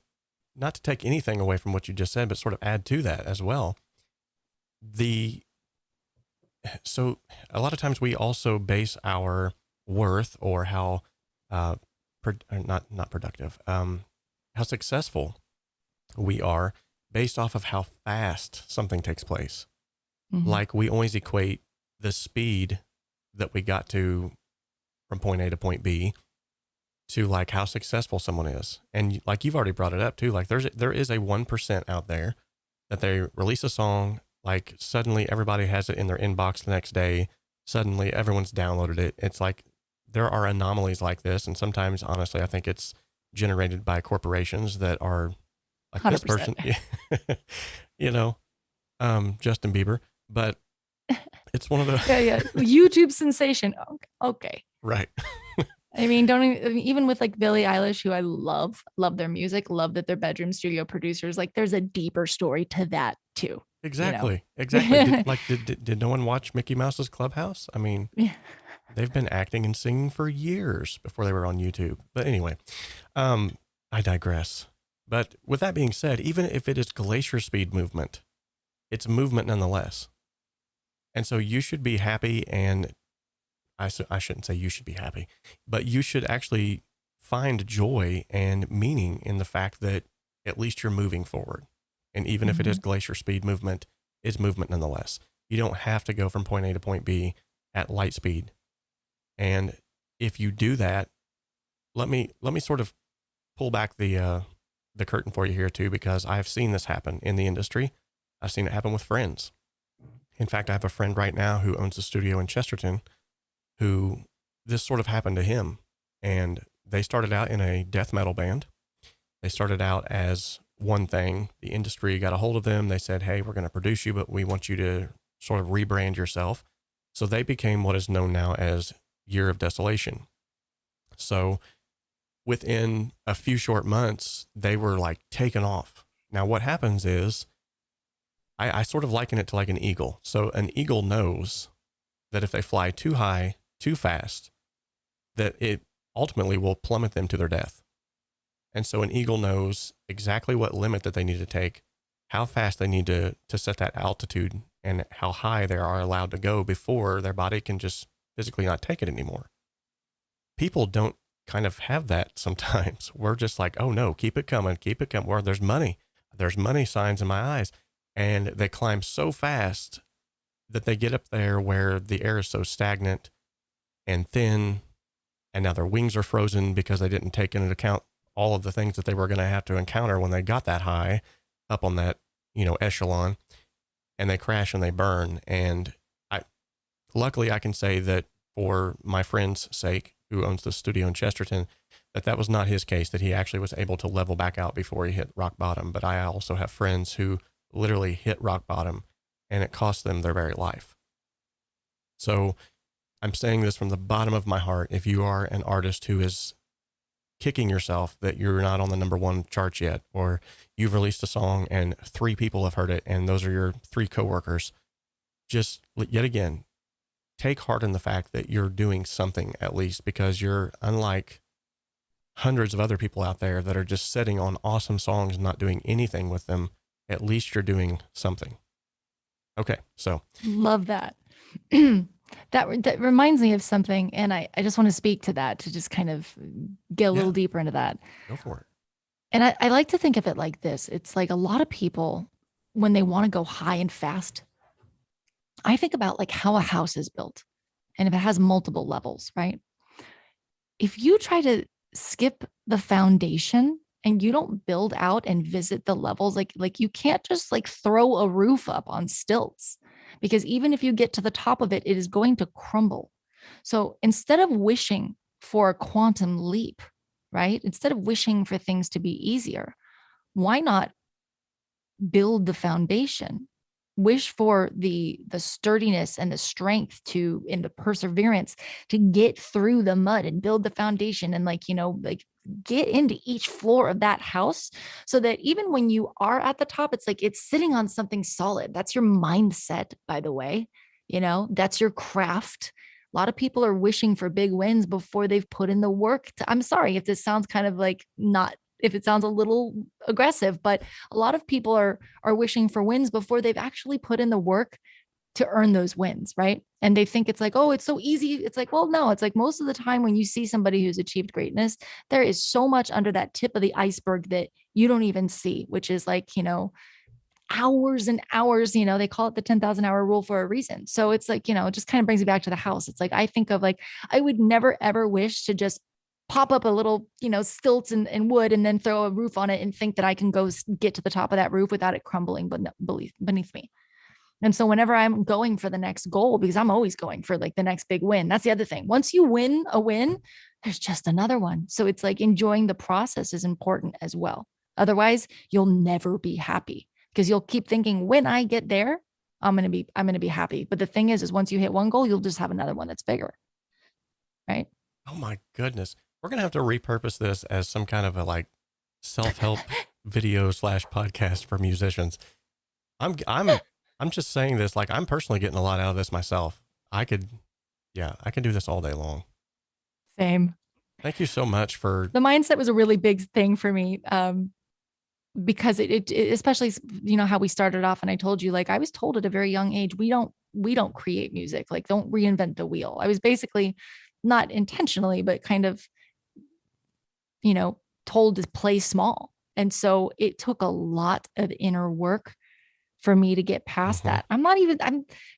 not to take anything away from what you just said, but sort of add to that as well. So a lot of times we also base our worth or how, not productive, how successful we are based off of how fast something takes place. Mm-hmm. Like we always equate the speed that we got to from point A to point B to like how successful someone is. And like you've already brought it up too, like there is a 1% out there that they release a song, like suddenly everybody has it in their inbox the next day. Suddenly everyone's downloaded it. It's like there are anomalies like this. And sometimes, honestly, I think it's generated by corporations that are like 100%. This person, you know, Justin Bieber. But It's one of the yeah. YouTube sensation. Okay. right. I mean, even with like Billie Eilish, who I love their music, love that they're bedroom studio producers. Like there's a deeper story to that too. Exactly. Exactly. Did no one watch Mickey Mouse's Clubhouse? I mean, yeah. They've been acting and singing for years before they were on YouTube. But anyway, I digress. But with that being said, even if it is glacier speed movement, it's movement nonetheless. And so you should be happy, and I shouldn't say you should be happy, but you should actually find joy and meaning in the fact that at least you're moving forward. And even if it is glacier speed movement, it's movement nonetheless. You don't have to go from point A to point B at light speed. And if you do that, let me sort of pull back the curtain for you here too, because I've seen this happen in the industry. I've seen it happen with friends. In fact, I have a friend right now who owns a studio in Chesterton who this sort of happened to him. And they started out in a death metal band. They started out as one thing. The industry got a hold of them. They said, hey, we're going to produce you, but we want you to sort of rebrand yourself. So they became what is known now as Year of Desolation. So within a few short months, they were like taken off. Now what happens is, I sort of liken it to like an eagle. So an eagle knows that if they fly too high, too fast, that it ultimately will plummet them to their death. And so an eagle knows exactly what limit that they need to take, how fast they need to set that altitude, and how high they are allowed to go before their body can just physically not take it anymore. People don't kind of have that sometimes. We're just like, oh no, keep it coming, keep it coming. Where there's money signs in my eyes. And they climb so fast that they get up there where the air is so stagnant and thin, and now their wings are frozen because they didn't take into account all of the things that they were going to have to encounter when they got that high up on that, echelon, and they crash and they burn. And luckily I can say that for my friend's sake, who owns the studio in Chesterton, that was not his case, that he actually was able to level back out before he hit rock bottom. But I also have friends who literally hit rock bottom and it cost them their very life. So I'm saying this from the bottom of my heart. If you are an artist who is kicking yourself that you're not on the #1 charts yet, or you've released a song and 3 people have heard it and those are your 3 coworkers, just yet again, take heart in the fact that you're doing something at least, because you're unlike hundreds of other people out there that are just sitting on awesome songs and not doing anything with them. At least you're doing something. Okay. So love that. That reminds me of something. And I just want to speak to that, to just kind of get a little deeper into that. Go for it. And I like to think of it like this. It's like a lot of people, when they want to go high and fast, I think about like how a house is built and if it has multiple levels, right? If you try to skip the foundation and you don't build out and visit the levels, like you can't just like throw a roof up on stilts, because even if you get to the top of it, it is going to crumble. So instead of wishing for a quantum leap, right? Instead of wishing for things to be easier, why not build the foundation? Wish for the sturdiness and the strength and the perseverance to get through the mud and build the foundation, and like get into each floor of that house, so that even when you are at the top, it's like it's sitting on something solid. That's your mindset, by the way. That's your craft. A lot of people are wishing for big wins before they've put in the work. I'm sorry if this sounds kind of like if it sounds a little aggressive, but a lot of people are wishing for wins before they've actually put in the work to earn those wins, right? And they think it's like, oh, it's so easy. It's like, well, no, it's like most of the time when you see somebody who's achieved greatness, there is so much under that tip of the iceberg that you don't even see, which is like, hours and hours. They call it the 10,000 hour rule for a reason. So it's like, it just kind of brings me back to the house. It's like, I think of like, I would never, ever wish to just pop up a little, stilts and wood and then throw a roof on it and think that I can go get to the top of that roof without it crumbling beneath me. And so whenever I'm going for the next goal, because I'm always going for like the next big win, that's the other thing. Once you win a win, there's just another one. So it's like enjoying the process is important as well. Otherwise, you'll never be happy, because you'll keep thinking, when I get there, I'm going to be happy. But the thing is once you hit one goal, you'll just have another one that's bigger. Right. Oh my goodness. We're going to have to repurpose this as some kind of a like self-help video / podcast for musicians. I'm just saying this, like, I'm personally getting a lot out of this myself. I could do this all day long. Same. Thank you so much for the mindset was a really big thing for me. Because it especially, you know, how we started off. And I told you, like, I was told at a very young age, we don't create music, like, don't reinvent the wheel. I was basically, not intentionally, but kind of, you know, told to play small. And so it took a lot of inner work for me to get past that. I'm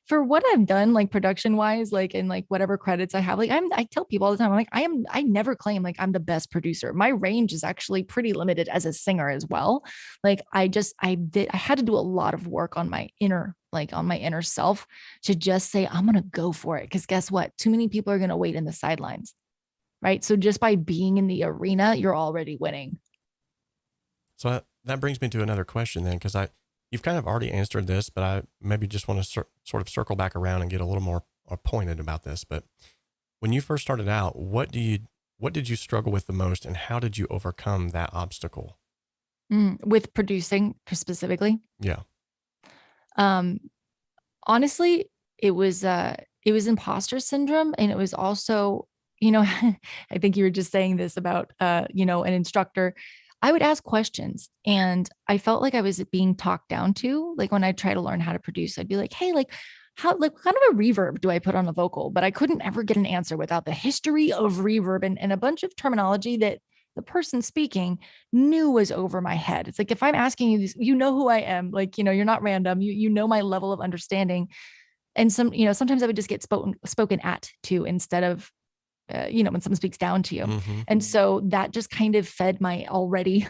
for what I've done, like production wise, like, and like whatever credits I have, like I tell people all the time, I'm like, I never claim like I'm the best producer. My range is actually pretty limited as a singer as well. Like I had to do a lot of work on my inner self to just say, I'm going to go for it. Cause guess what? Too many people are going to wait in the sidelines. Right. So just by being in the arena, you're already winning. So that brings me to another question then, because you've kind of already answered this, but I maybe just want to sort of circle back around and get a little more pointed about this. But when you first started out, what did you struggle with the most, and how did you overcome that obstacle? With producing specifically? Yeah. Honestly, it was imposter syndrome. And it was also, you know, I think you were just saying this about, you know, an instructor. I would ask questions and I felt like I was being talked down to. Like when I try to learn how to produce, I'd be like, hey, like how, like what kind of a reverb do I put on a vocal? But I couldn't ever get an answer without the history of reverb and a bunch of terminology that the person speaking knew was over my head. It's like, if I'm asking you this, you know who I am, like, you know, you're not random, you know my level of understanding. And sometimes I would just get spoken at to instead of, you know, when someone speaks down to you. And so that just kind of fed my already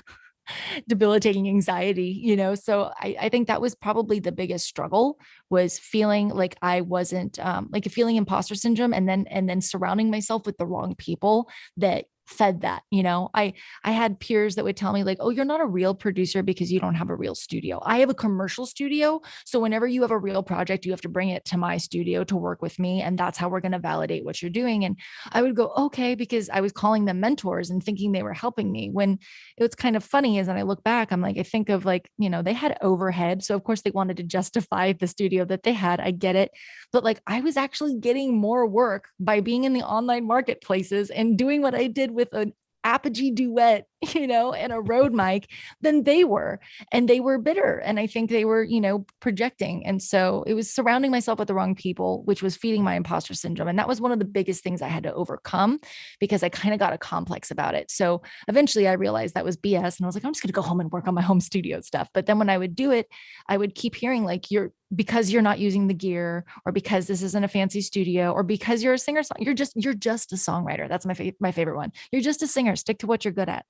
debilitating anxiety, you know? So I think that was probably the biggest struggle, was feeling like I wasn't, like feeling imposter syndrome and then surrounding myself with the wrong people that fed that. You know, I had peers that would tell me like, oh, you're not a real producer because you don't have a real studio. I have a commercial studio. So whenever you have a real project, you have to bring it to my studio to work with me. And that's how we're going to validate what you're doing. And I would go, okay, because I was calling them mentors and thinking they were helping me, when it was kind of funny is, when I look back, I'm like, I think of like, you know, they had overhead. So of course they wanted to justify the studio that they had. I get it. But like, I was actually getting more work by being in the online marketplaces and doing what I did with an 𝗵𝗲𝗄𝗏 duet, you know, and a Rode mic than they were. And they were bitter. And I think they were, you know, projecting. And so it was surrounding myself with the wrong people, which was feeding my imposter syndrome. And that was one of the biggest things I had to overcome, because I kind of got a complex about it. So eventually I realized that was BS. And I was like, I'm just going to go home and work on my home studio stuff. But then when I would do it, I would keep hearing like, because you're not using the gear, or because this isn't a fancy studio, or because you're a singer, you're just a songwriter. That's my favorite one. You're just a singer. Stick to what you're good at.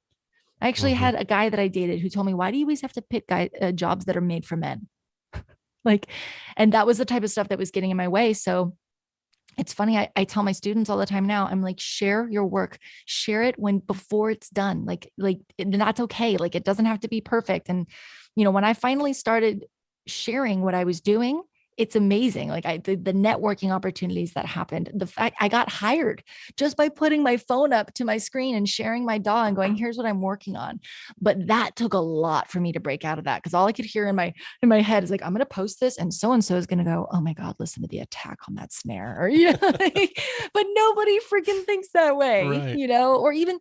I actually had a guy that I dated who told me, why do you always have to pick jobs that are made for men? Like, and that was the type of stuff that was getting in my way. So it's funny. I tell my students all the time now, I'm like, share your work, share it before it's done. Like, and that's okay. Like, it doesn't have to be perfect. And, you know, when I finally started sharing what I was doing, it's amazing. Like the networking opportunities that happened, the fact I got hired just by putting my phone up to my screen and sharing my DAW and going, here's what I'm working on. But that took a lot for me to break out of that. Cause all I could hear in my head is like, I'm going to post this and so is going to go, oh my God, listen to the attack on that snare. Or, you know, but nobody freaking thinks that way, right. You know, or even,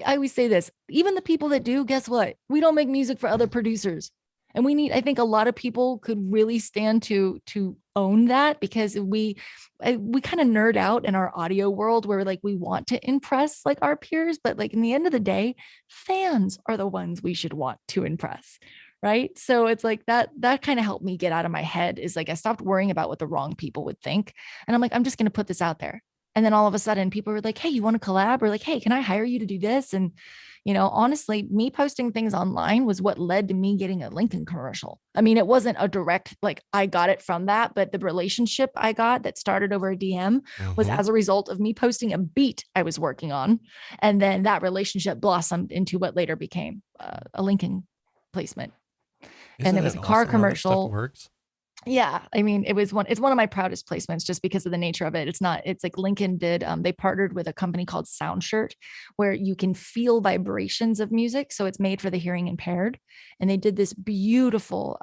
I always say this, even the people that do, guess what? We don't make music for other producers. And I think a lot of people could really stand to own that, because we kind of nerd out in our audio world where like we want to impress like our peers, but like in the end of the day, fans are the ones we should want to impress. Right. So it's like that kind of helped me get out of my head, is like, I stopped worrying about what the wrong people would think. And I'm like, I'm just going to put this out there. And then all of a sudden people were like, hey, you want to collab? Or like, hey, can I hire you to do this? And, you know, honestly, me posting things online was what led to me getting a Lincoln commercial. I mean, it wasn't a direct, like I got it from that, but the relationship I got that started over a DM was as a result of me posting a beat I was working on. And then that relationship blossomed into what later became a Lincoln placement. And it was a car commercial. Works? Yeah, I mean, it's one of my proudest placements just because of the nature of it. It's like Lincoln did, they partnered with a company called SoundShirt where you can feel vibrations of music. So it's made for the hearing impaired. And they did this beautiful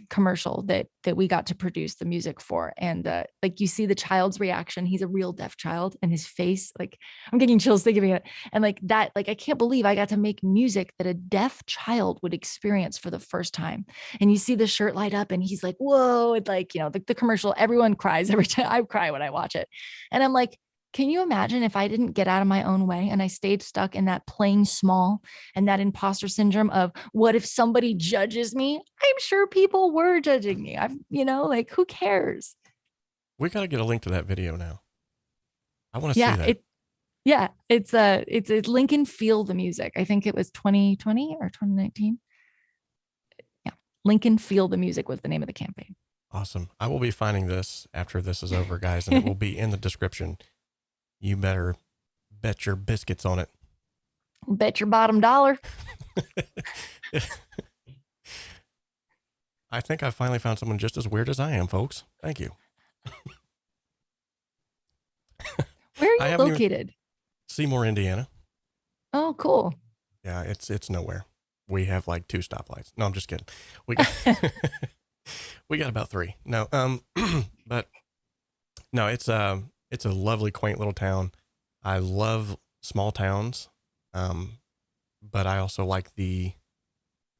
commercial that we got to produce the music for. And like you see the child's reaction. He's a real deaf child and his face, like I'm getting chills thinking of it. And like that, like I can't believe I got to make music that a deaf child would experience for the first time. And you see the shirt light up and he's like, whoa, it's like, the commercial, everyone cries every time. I cry when I watch it. And I'm like, can you imagine if I didn't get out of my own way and I stayed stuck in that playing small and that imposter syndrome of what if somebody judges me? I'm sure people were judging me. Like who cares? We got to get a link to that video now. I want to see that. It's Lincoln Feel the Music. I think it was 2020 or 2019. Lincoln Feel the Music was the name of the campaign. Awesome. I will be finding this after this is over, guys, and it will be in the description. You better bet your biscuits on it. Bet your bottom dollar. I think I finally found someone just as weird as I am, folks. Thank you. Where are you located? Seymour, Indiana. Oh, cool. Yeah, it's nowhere. We have like 2 stoplights. No, I'm just kidding. We got we got about 3. No, but no, it's a lovely, quaint little town. I love small towns, but I also like the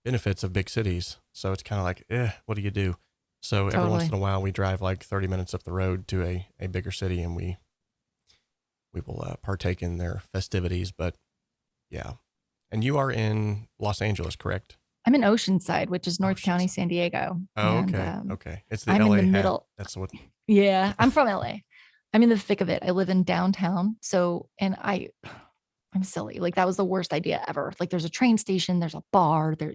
benefits of big cities. So it's kind of like, what do you do? So every once in a while, we drive like 30 minutes up the road to a bigger city, and we will partake in their festivities. But yeah. And you are in Los Angeles, correct? I'm in Oceanside, which is North County, San Diego. Oh, okay. Okay. It's the I'm LA in the middle. That's what. Yeah, I'm from LA. I'm in the thick of it. I live in downtown. So, and I'm silly. Like that was the worst idea ever. Like there's a train station, there's a bar, there,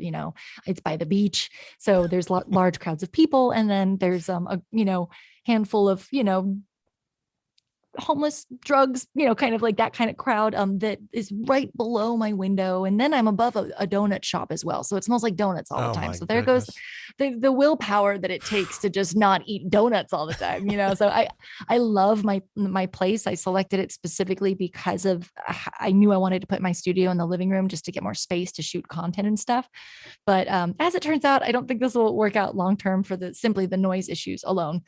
it's by the beach. So there's large crowds of people. And then there's a handful of, homeless, drugs, kind of like that kind of crowd that is right below my window. And then I'm above a donut shop as well. So it smells like donuts all the time. So there goes the willpower that it takes to just not eat donuts all the time, So I love my place. I selected it specifically because I knew I wanted to put my studio in the living room just to get more space to shoot content and stuff. But as it turns out, I don't think this will work out long-term for simply the noise issues alone.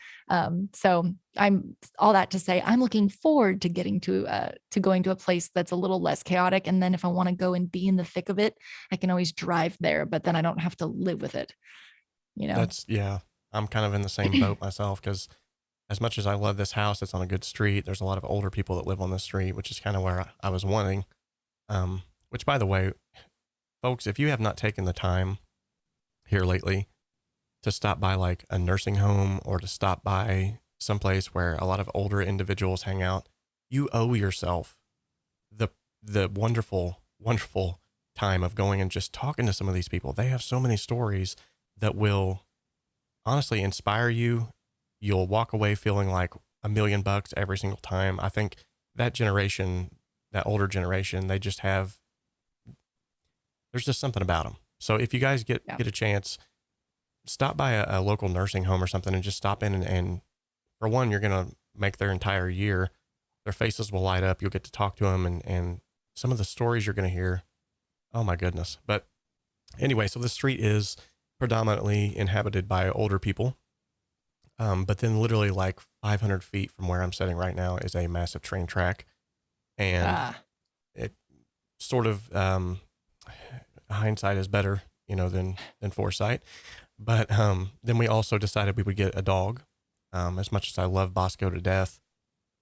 So I'm all that to say, I'm looking forward to getting to going to a place that's a little less chaotic. And then if I want to go and be in the thick of it, I can always drive there, but then I don't have to live with it. I'm kind of in the same boat myself, because as much as I love this house, it's on a good street. There's a lot of older people that live on this street, which is kind of where I was wanting. Which, by the way, folks, if you have not taken the time here lately to stop by like a nursing home or to stop by someplace where a lot of older individuals hang out, you owe yourself the wonderful, wonderful time of going and just talking to some of these people. They have so many stories that will honestly inspire you. You'll walk away feeling like $1 million every single time. I think that generation, that older generation, they just have, there's just something about them. So if you guys get a chance, stop by a local nursing home or something and just stop in and for one, you're going to make their entire year. Their faces will light up. You'll get to talk to them and some of the stories you're going to hear. Oh my goodness. But anyway, so the street is predominantly inhabited by older people. But then literally like 500 feet from where I'm sitting right now is a massive train track. And it sort of, hindsight is better, than foresight. But then we also decided we would get a dog. As much as I love Bosco to death,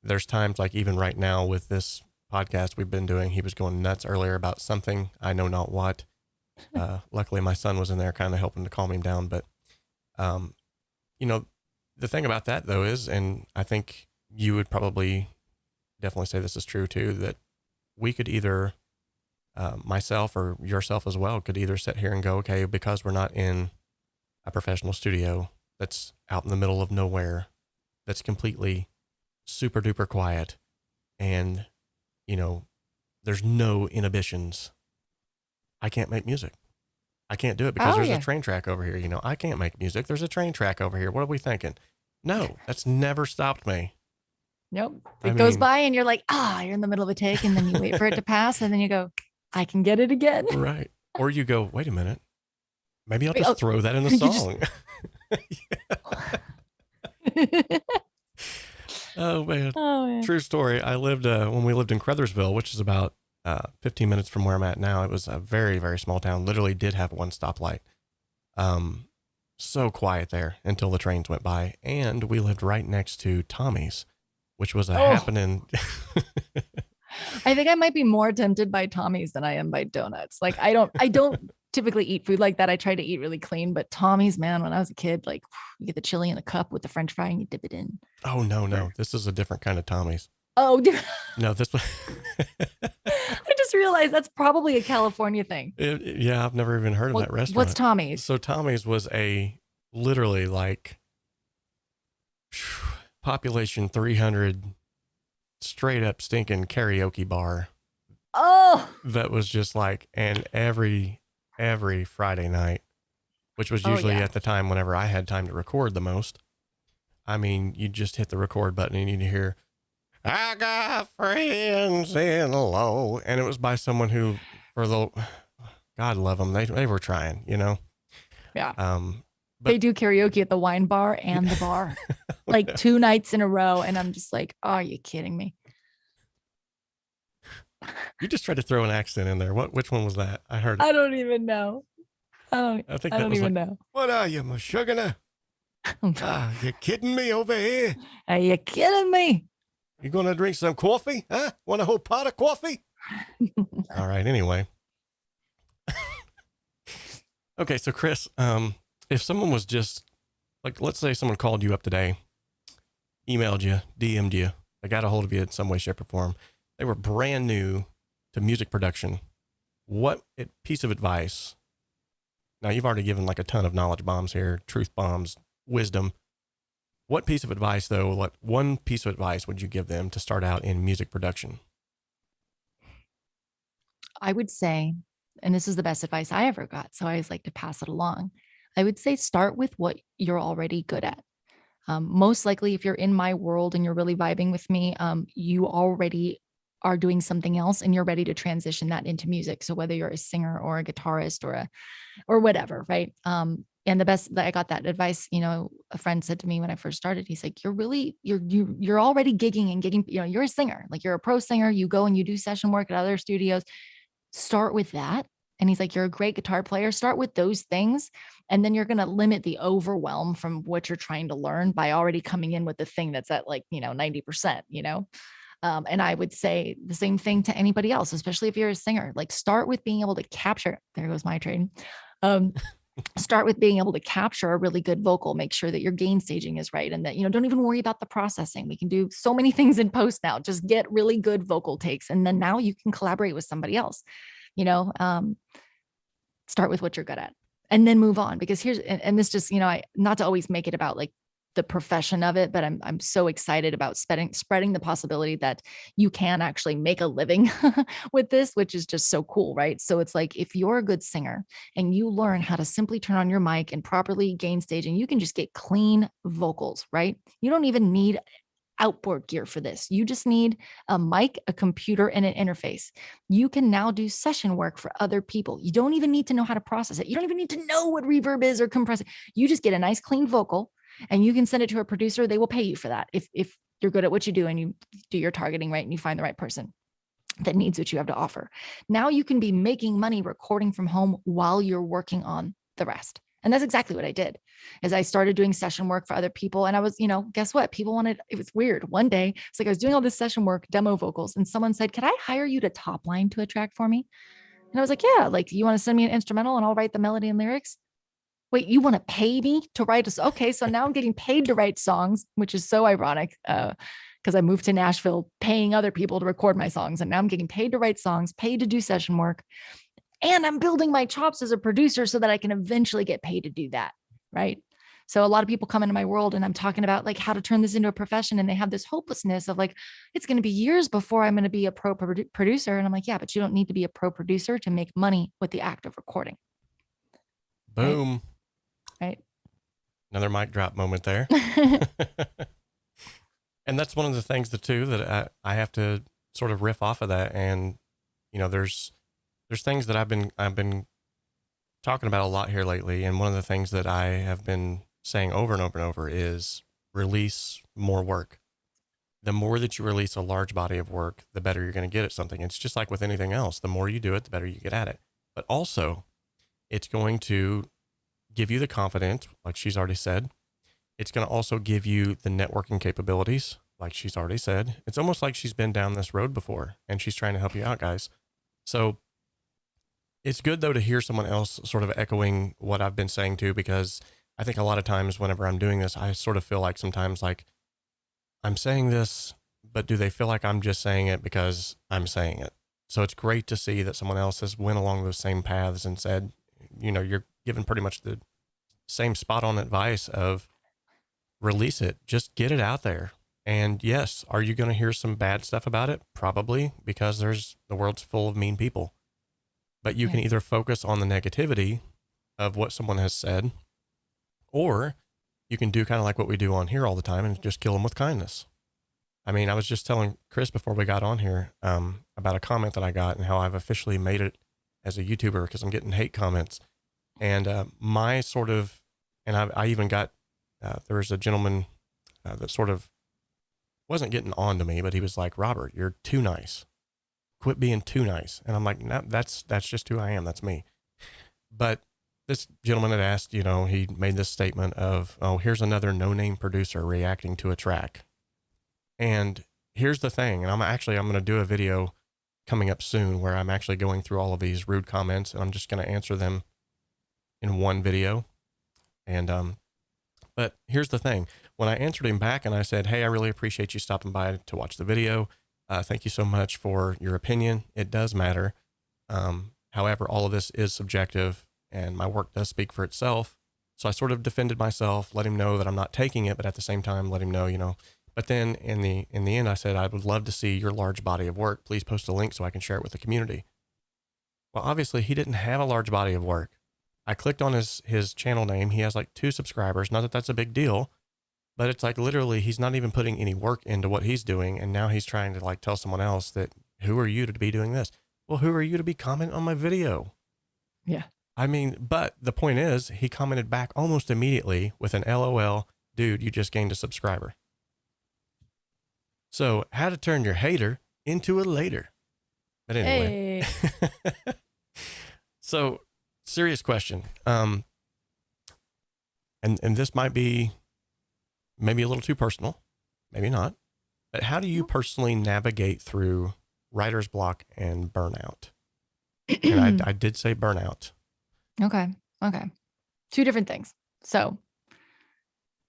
there's times like even right now with this podcast we've been doing, he was going nuts earlier about something, I know not what. Luckily my son was in there kind of helping to calm him down. But, the thing about that though is, and I think you would probably definitely say this is true too, that we could either, myself or yourself as well, could either sit here and go, okay, because we're not in a professional studio that's out in the middle of nowhere, that's completely super duper quiet, and there's no inhibitions, I can't make music. I can't do it because there's a train track over here. You know, I can't make music. There's a train track over here. What are we thinking? No, that's never stopped me. Nope. It goes by and you're like, you're in the middle of a take, and then you wait for it to pass, and then you go, I can get it again. Right. Or you go, wait a minute. Maybe I'll just throw that in the song. Oh man. True story. I lived, when we lived in Crothersville, which is about 15 minutes from where I'm at now. It was a very, very small town. Literally did have one stoplight. So quiet there until the trains went by. And we lived right next to Tommy's, which was a happening. I think I might be more tempted by Tommy's than I am by donuts. Like I don't typically eat food like that. I try to eat really clean, but Tommy's, man, when I was a kid, like you get the chili in a cup with the French fry and you dip it in. Oh no. This is a different kind of Tommy's. Oh, no, this one. I just realized that's probably a California thing. Yeah. I've never even heard of that restaurant. What's Tommy's? So Tommy's was literally like population 300 straight up stinking karaoke bar. Oh, that was just like, and every Friday night, which was usually at the time whenever I had time to record the most. I mean, you just hit the record button and you hear, I got friends in low. And it was by someone who, God love them. They were trying, you know? Yeah. But they do karaoke at the wine bar and the bar, like 2 nights in a row. And I'm just like, oh, are you kidding me? You just tried to throw an accent in there. Which one was that? I heard it. I don't even know. I don't even know. What are you, my sugar? You kidding me over here? Are you kidding me? You gonna drink some coffee? Huh? Want a whole pot of coffee? All right. Anyway. Okay. So Kris, if someone was just like, let's say someone called you up today, emailed you, DM'd you, they got a hold of you in some way, shape, or form. They were brand new to music production. What piece of advice? Now you've already given like a ton of knowledge bombs here, truth bombs, wisdom. What piece of advice though, what one piece of advice would you give them to start out in music production? I would say, and this is the best advice I ever got, so I always like to pass it along. I would say start with what you're already good at. Most likely, if you're in my world and you're really vibing with me, you already are doing something else and you're ready to transition that into music. So whether you're a singer or a guitarist or whatever, right? And the best that I got that advice, you know, a friend said to me when I first started, he's like, you're already gigging and gigging, you know, you're a singer, like you're a pro singer, you go and you do session work at other studios. Start with that. And he's like, you're a great guitar player. Start with those things. And then you're going to limit the overwhelm from what you're trying to learn by already coming in with the thing that's at like, 90%, and I would say the same thing to anybody else, especially if you're a singer. Like start with being able to capture, there goes my trade. Start with being able to capture a really good vocal, make sure that your gain staging is right. And that, don't even worry about the processing. We can do so many things in post now, just get really good vocal takes. And then now you can collaborate with somebody else, start with what you're good at and then move on, because and this just, not to always make it about like the profession of it, but I'm so excited about spreading the possibility that you can actually make a living with this, which is just so cool, right? So it's like, if you're a good singer and you learn how to simply turn on your mic and properly gain staging, you can just get clean vocals, right? You don't even need outboard gear for this. You just need a mic, a computer, and an interface. You can now do session work for other people. You don't even need to know how to process it. You don't even need to know what reverb is or compress it. You just get a nice clean vocal and you can send it to a producer. They will pay you for that. If you're good at what you do and you do your targeting right and you find the right person that needs what you have to offer. Now you can be making money recording from home while you're working on the rest. And that's exactly what I did, is I started doing session work for other people. And I was, guess what? People it was weird. One day, it's like I was doing all this session work, demo vocals, and someone said, "Could I hire you to top line to a track for me?" And I was like, "Yeah, like you want to send me an instrumental and I'll write the melody and lyrics?" Wait, you want to pay me to write a song? Okay, so now I'm getting paid to write songs, which is so ironic because I moved to Nashville paying other people to record my songs. And now I'm getting paid to write songs, paid to do session work. And I'm building my chops as a producer so that I can eventually get paid to do that, right? So a lot of people come into my world and I'm talking about like how to turn this into a profession. And they have this hopelessness of like, it's going to be years before I'm going to be a pro producer. And I'm like, yeah, but you don't need to be a pro producer to make money with the act of recording. Boom. Right. Another mic drop moment there. And that's one of the things too that I have to sort of riff off of that. And, you know, there's things that I've been talking about a lot here lately. And one of the things that I have been saying over and over and over is release more work. The more that you release a large body of work, the better you're going to get at something. It's just like with anything else. The more you do it, the better you get at it. But also it's going to give you the confidence, like she's already said. It's going to also give you the networking capabilities, like she's already said. It's almost like she's been down this road before and she's trying to help you out, guys. So it's good though to hear someone else sort of echoing what I've been saying too, because I think a lot of times whenever I'm doing this, I sort of feel like sometimes like I'm saying this, but do they feel like I'm just saying it because I'm saying it? So it's great to see that someone else has went along those same paths and said, you know, you're given pretty much the same spot on advice of release it, just get it out there. And yes, are you going to hear some bad stuff about it? Probably, because the world's full of mean people. But you can either focus on the negativity of what someone has said, or you can do kind of like what we do on here all the time and just kill them with kindness. I mean, I was just telling Kris before we got on here about a comment that I got and how I've officially made it as a YouTuber because I'm getting hate comments. And my sort of, and I even got, there was a gentleman that sort of wasn't getting on to me, but he was like, Robert, you're too nice. Quit being too nice. And I'm like, no, that's just who I am. That's me. But this gentleman had asked, you know, he made this statement of, oh, here's another no-name producer reacting to a track. And here's the thing. And I'm going to do a video coming up soon where I'm actually going through all of these rude comments and I'm just going to answer them in one video. And, but here's the thing. When I answered him back and I said, hey, I really appreciate you stopping by to watch the video. Thank you so much for your opinion. It does matter. However, all of this is subjective and my work does speak for itself. So I sort of defended myself, let him know that I'm not taking it, but at the same time, let him know, you know, but then in the end, I said, I would love to see your large body of work. Please post a link so I can share it with the community. Well, obviously he didn't have a large body of work. I clicked on his channel name. He has like 2 subscribers. Not that that's a big deal, but it's like literally he's not even putting any work into what he's doing. And now he's trying to like tell someone else that, who are you to be doing this? Well, who are you to be commenting on my video? Yeah. I mean, but the point is he commented back almost immediately with an LOL, dude, you just gained a subscriber. So how to turn your hater into a later. But anyway, hey. So serious question. And this might be maybe a little too personal, maybe not, but how do you personally navigate through writer's block and burnout? And I did say burnout. Okay. 2 different things. So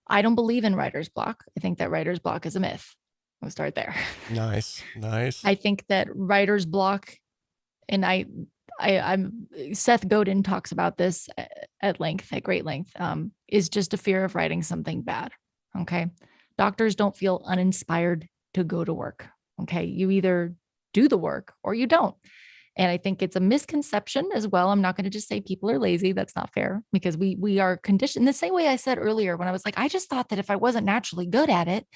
I don't believe in writer's block. I think that writer's block is a myth. We'll start there. Nice. I think that writer's block, and I'm Seth Godin talks about this at great length, is just a fear of writing something bad. Okay. Doctors don't feel uninspired to go to work. Okay. You either do the work or you don't. And I think it's a misconception as well. I'm not going to just say people are lazy. That's not fair because we are conditioned the same way I said earlier when I was like, I just thought that if I wasn't naturally good at it,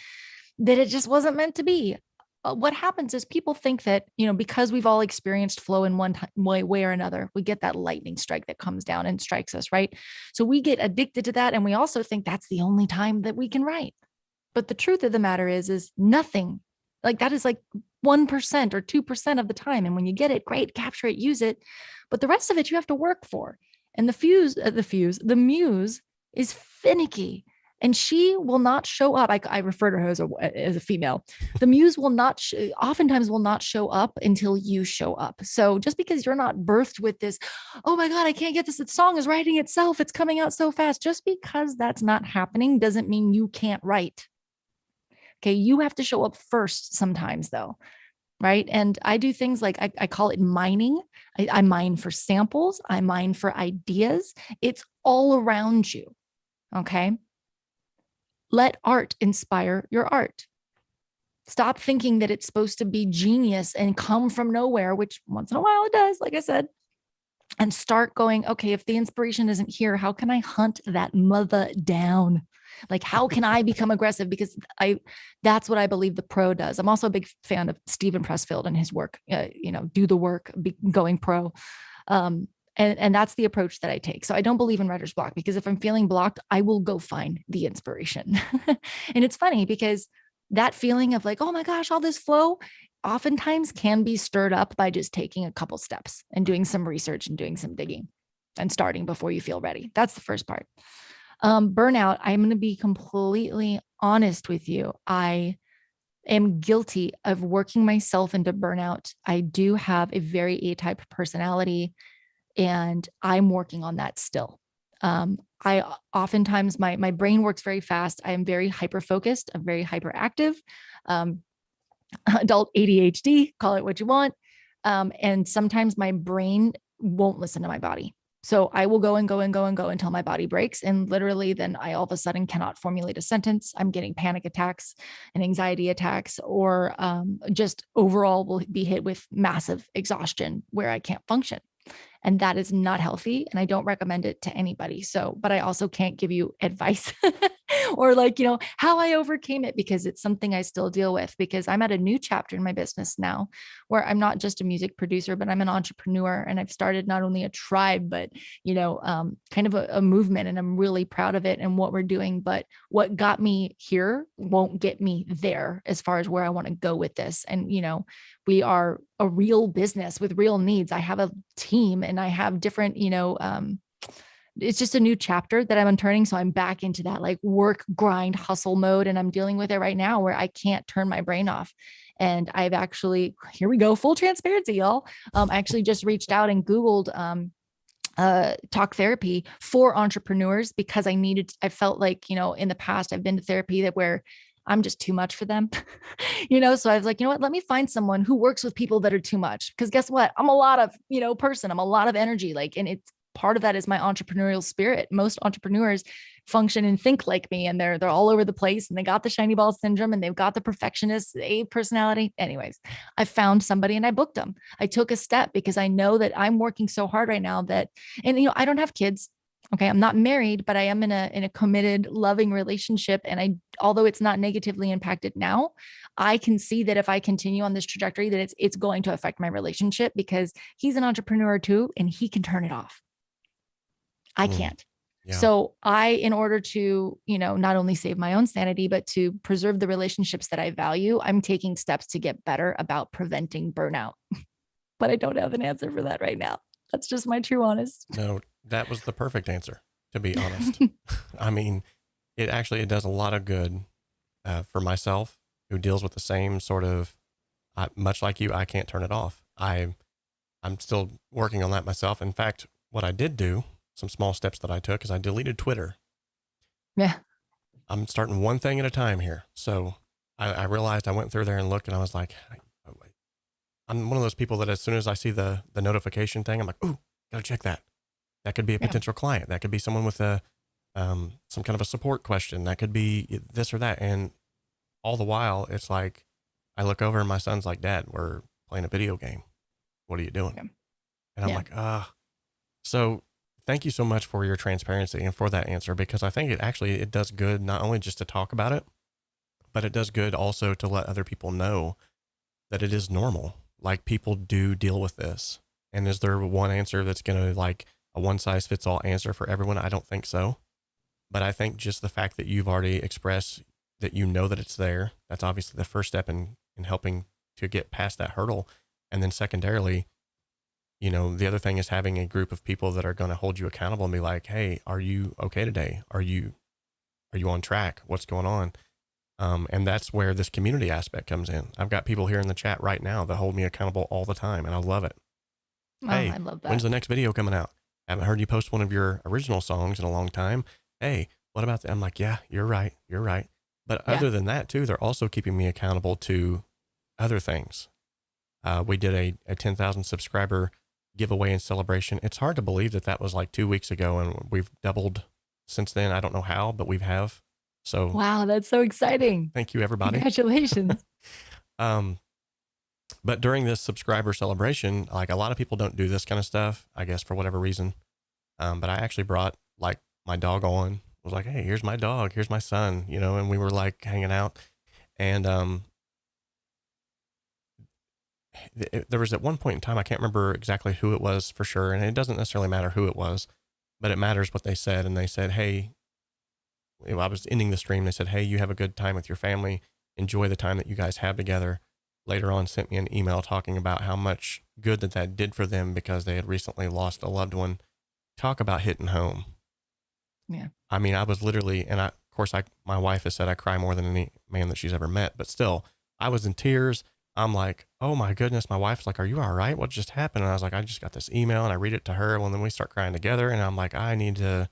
that it just wasn't meant to be. What happens is people think that, you know, because we've all experienced flow in one way or another, we get that lightning strike that comes down and strikes us, right? So we get addicted to that. And we also think that's the only time that we can write. But the truth of the matter is nothing like that is like 1% or 2% of the time. And when you get it, great, capture it, use it. But the rest of it, you have to work for. And the muse is finicky. And she will not show up. I refer to her as a female. The muse will not, oftentimes will not show up until you show up. So just because you're not birthed with this, oh my God, I can't get this. The song is writing itself. It's coming out so fast. Just because that's not happening doesn't mean you can't write. Okay. You have to show up first sometimes though. Right. And I do things like I call it mining. I mine for samples. I mine for ideas. It's all around you. Okay. Let art inspire your art. Stop thinking that it's supposed to be genius and come from nowhere, which once in a while it does, like I said. and start going, okay, if the inspiration isn't here, how can I hunt that mother down? Like, how can I become aggressive? Because that's what I believe the pro does. I'm also a big fan of Steven Pressfield and his work, do the work, going pro. And that's the approach that I take. So I don't believe in writer's block, because if I'm feeling blocked, I will go find the inspiration. And it's funny because that feeling of like, oh my gosh, all this flow oftentimes can be stirred up by just taking a couple steps and doing some research and doing some digging and starting before you feel ready. That's the first part. Burnout, I'm going to be completely honest with you. I am guilty of working myself into burnout. I do have a very A-type personality, and I'm working on that still. I oftentimes, my brain works very fast. I am very hyper-focused. I'm very hyperactive. Adult ADHD, call it what you want. And sometimes my brain won't listen to my body. So I will go and go and go and go until my body breaks. And literally then I all of a sudden cannot formulate a sentence. I'm getting panic attacks and anxiety attacks, or just overall will be hit with massive exhaustion where I can't function. And that is not healthy. And I don't recommend it to anybody. So, but I also can't give you advice or like, how I overcame it, because it's something I still deal with, because I'm at a new chapter in my business now where I'm not just a music producer, but I'm an entrepreneur. And I've started not only a tribe, but, kind of a movement, and I'm really proud of it and what we're doing. But what got me here won't get me there as far as where I want to go with this. And, we are a real business with real needs. I have a team and I have different, it's just a new chapter that I'm unturning. So I'm back into that like work, grind, hustle mode. And I'm dealing with it right now where I can't turn my brain off. And I've actually, here we go, full transparency, y'all. I actually just reached out and Googled talk therapy for entrepreneurs, because I felt like, in the past I've been to therapy where I'm just too much for them, So I was like, what, let me find someone who works with people that are too much. Cause guess what? I'm a lot of, person. I'm a lot of energy. And it's part of that is my entrepreneurial spirit. Most entrepreneurs function and think like me, and they're all over the place, and they got the shiny ball syndrome, and they've got the perfectionist A personality. Anyways, I found somebody and I booked them. I took a step because I know that I'm working so hard right now and I don't have kids. Okay. I'm not married, but I am in a committed, loving relationship. And although it's not negatively impacted now, I can see that if I continue on this trajectory, that it's going to affect my relationship, because he's an entrepreneur too, and he can turn it off. I can't. Yeah. So in order to, not only save my own sanity, but to preserve the relationships that I value, I'm taking steps to get better about preventing burnout. But I don't have an answer for that right now. That's just my true honest. No, that was the perfect answer, to be honest. I mean, it does a lot of good for myself, who deals with the same sort of, much like you, I can't turn it off. I'm still working on that myself. In fact, what I did do, some small steps that I took, is I deleted Twitter. Yeah. I'm starting one thing at a time here. So I realized, I went through there and looked, and I was like, I'm one of those people that as soon as I see the notification thing, I'm like, ooh, gotta check that. That could be a potential client. That could be someone with some kind of a support question. That could be this or that. And all the while, it's like, I look over and my son's like, Dad, we're playing a video game. What are you doing? Yeah. And I'm like, So thank you so much for your transparency and for that answer, because I think it does good, not only just to talk about it, but it does good also to let other people know that it is normal. Like, people do deal with this. And is there one answer that's going to like a one size fits all answer for everyone? I don't think so. But I think just the fact that you've already expressed that that it's there, that's obviously the first step in helping to get past that hurdle. And then secondarily, the other thing is having a group of people that are going to hold you accountable and be like, hey, are you okay today? Are you on track? What's going on? And that's where this community aspect comes in. I've got people here in the chat right now that hold me accountable all the time, and I love it. Oh, hey, I love that. When's the next video coming out? Haven't heard you post one of your original songs in a long time. Hey, what about that? I'm like, yeah, you're right. But other than that too, they're also keeping me accountable to other things. We did a 10,000 subscriber giveaway and celebration. It's hard to believe that was like 2 weeks ago, and we've doubled since then. I don't know how, but we have. So wow, that's so exciting. Thank you, everybody. Congratulations. But during this subscriber celebration, like a lot of people don't do this kind of stuff, I guess for whatever reason. But I actually brought like my dog on, was like, hey, here's my dog, here's my son, you know, and we were like hanging out. And there was at one point in time, I can't remember exactly who it was for sure. And it doesn't necessarily matter who it was, but it matters what they said. And they said, hey, I was ending the stream. They said, hey, you have a good time with your family. Enjoy the time that you guys have together. Later on, sent me an email talking about how much good that did for them because they had recently lost a loved one. Talk about hitting home. Yeah. I mean, I was literally, and of course, my wife has said I cry more than any man that she's ever met, but still, I was in tears. I'm like, oh my goodness. My wife's like, are you all right? What just happened? And I was like, I just got this email, and I read it to her. Well, then we start crying together, and I'm like, I need to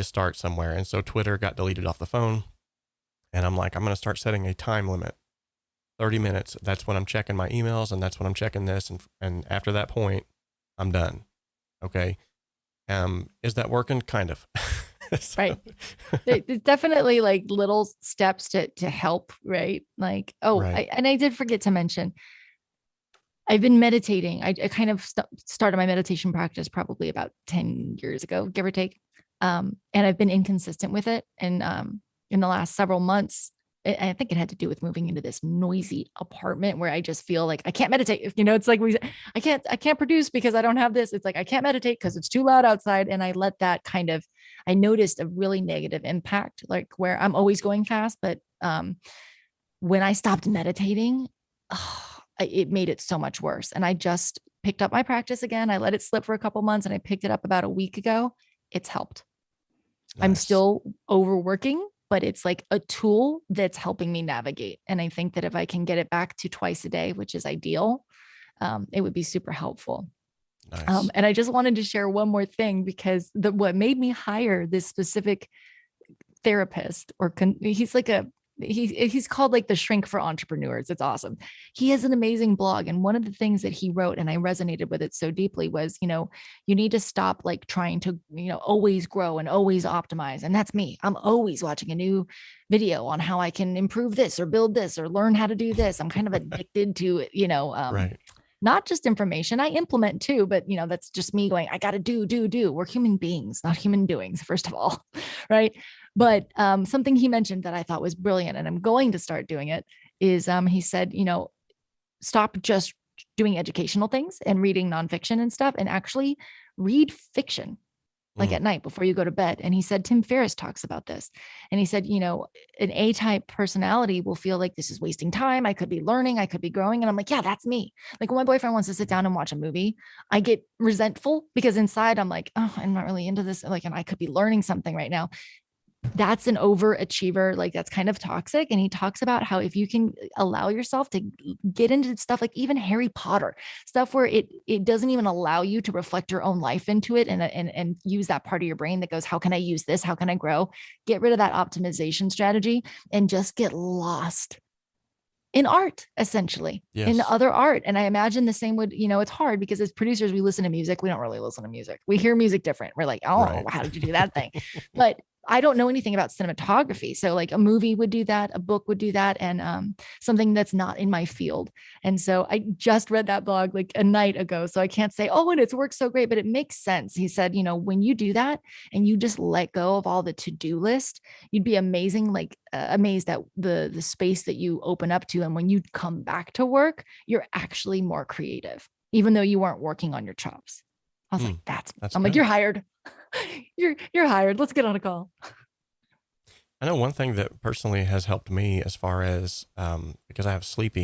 start somewhere. And so Twitter got deleted off the phone, and I'm like, I'm going to start setting a time limit. 30 minutes. That's when I'm checking my emails, and that's when I'm checking this. And after that point, I'm done. Okay. Is that working? Kind of. So. Right. There's definitely like little steps to help. Right. Like, right. I did forget to mention, I've been meditating. I kind of started my meditation practice probably about 10 years ago, give or take. And I've been inconsistent with it. And in the last several months, I think it had to do with moving into this noisy apartment where I just feel like I can't meditate. You know, it's like I can't produce because I don't have this. It's like, I can't meditate because it's too loud outside. And I let that I noticed a really negative impact, like where I'm always going fast. But when I stopped meditating, it made it so much worse. And I just picked up my practice again. I let it slip for a couple months, and I picked it up about a week ago. It's helped. Nice. I'm still overworking, but it's like a tool that's helping me navigate. And I think that if I can get it back to twice a day, which is ideal, it would be super helpful. Nice. And I just wanted to share one more thing, because what made me hire this specific therapist, he's called like the shrink for entrepreneurs. It's awesome. He has an amazing blog. And one of the things that he wrote, and I resonated with it so deeply, was, you need to stop like trying to, always grow and always optimize. And that's me. I'm always watching a new video on how I can improve this or build this or learn how to do this. I'm kind of addicted to, right. Not just information. I implement too, but that's just me going, I got to do. We're human beings, not human doings, first of all. Right. But something he mentioned that I thought was brilliant, and I'm going to start doing it, is he said, stop just doing educational things and reading nonfiction and stuff, and actually read fiction, like at night before you go to bed. And he said, Tim Ferriss talks about this. And he said, an A-type personality will feel like this is wasting time. I could be learning, I could be growing. And I'm like, yeah, that's me. Like when my boyfriend wants to sit down and watch a movie, I get resentful because inside I'm like, oh, I'm not really into this. Like, and I could be learning something right now. That's an overachiever. Like that's kind of toxic. And he talks about how if you can allow yourself to get into stuff like even Harry Potter, stuff where it doesn't even allow you to reflect your own life into it and use that part of your brain that goes, how can I use this? How can I grow? Get rid of that optimization strategy and just get lost in art, essentially. Yes. In other art. And I imagine the same would, it's hard because as producers, we listen to music. We don't really listen to music. We hear music different. We're like, oh, right. How did you do that thing? But I don't know anything about cinematography. So like a movie would do that, a book would do that, and something that's not in my field. And so I just read that blog like a night ago. So I can't say, oh, and it's worked so great, but it makes sense. He said, when you do that and you just let go of all the to-do list, you'd be amazed at the space that you open up to. And when you come back to work, you're actually more creative, even though you weren't working on your chops. I was like, that's I'm good. Like, you're hired. You're hired. Let's get on a call. I know one thing that personally has helped me as far as, because I have sleep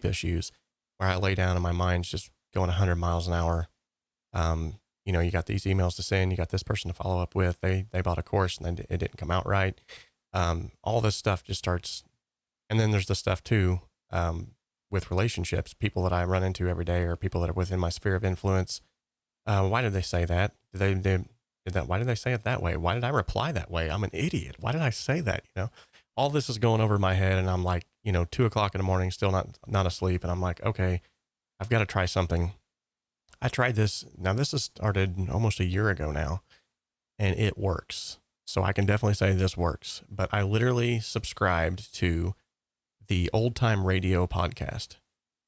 issues where I lay down and my mind's just going 100 miles an hour. You got these emails to send, you got this person to follow up with, they bought a course and then it didn't come out right. All this stuff just starts. And then there's the stuff too, with relationships, people that I run into every day or people that are within my sphere of influence. Why did they say that? Why did they say it that way? Why did I reply that way? I'm an idiot. Why did I say that? All this is going over my head, and I'm like, 2:00 in the morning, still not asleep. And I'm like, okay, I've got to try something. I tried this. Now this has started almost a year ago now, and it works. So I can definitely say this works, but I literally subscribed to the Old Time Radio podcast.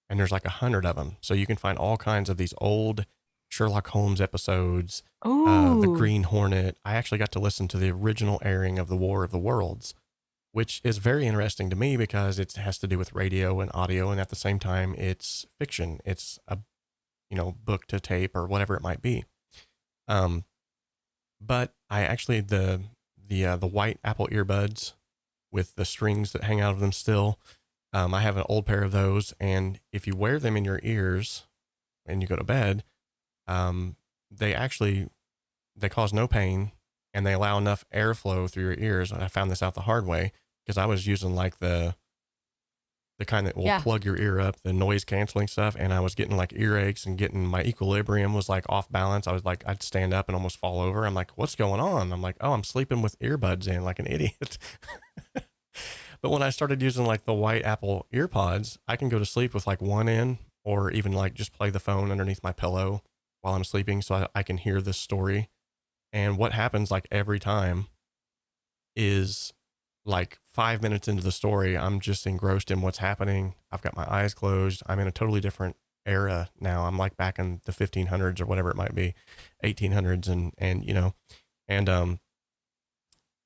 and there's like 100 of them. So you can find all kinds of these old Sherlock Holmes episodes, the Oh, Green Hornet. I actually got to listen to the original airing of the War of the Worlds, which is very interesting to me because it has to do with radio and audio, and at the same time, it's fiction. It's a book to tape or whatever it might be. But I actually the white Apple earbuds with the strings that hang out of them still. I have an old pair of those, and if you wear them in your ears and you go to bed, they cause no pain, and they allow enough airflow through your ears. I found this out the hard way because I was using like the kind that will plug your ear up, the noise canceling stuff. And I was getting like earaches and getting my equilibrium was like off balance. I was like, I'd stand up and almost fall over. I'm like, what's going on? I'm like, oh, I'm sleeping with earbuds in like an idiot. But when I started using like the white Apple earpods, I can go to sleep with like one in, or even like just play the phone underneath my pillow while I'm sleeping. So I can hear this story. And what happens like every time is like 5 minutes into the story, I'm just engrossed in what's happening. I've got my eyes closed. I'm in a totally different era now. I'm like back in the 1500s or whatever it might be, 1800s. And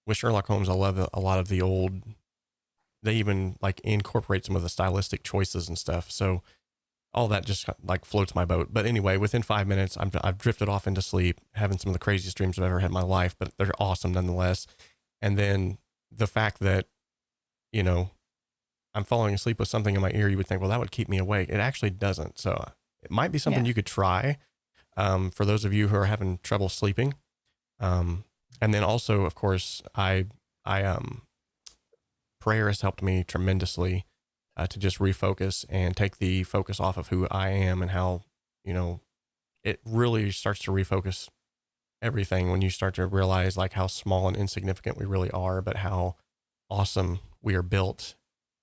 with Sherlock Holmes, I love a lot of the old, they even like incorporate some of the stylistic choices and stuff. So all that just like floats my boat. But anyway, within 5 minutes, I've drifted off into sleep, having some of the craziest dreams I've ever had in my life, but they're awesome nonetheless. And then the fact that, I'm falling asleep with something in my ear, you would think, well, that would keep me awake. It actually doesn't. So it might be something you could try for those of you who are having trouble sleeping. And then also, of course, prayer has helped me tremendously to just refocus and take the focus off of who I am and how, it really starts to refocus everything when you start to realize like how small and insignificant we really are, but how awesome we are built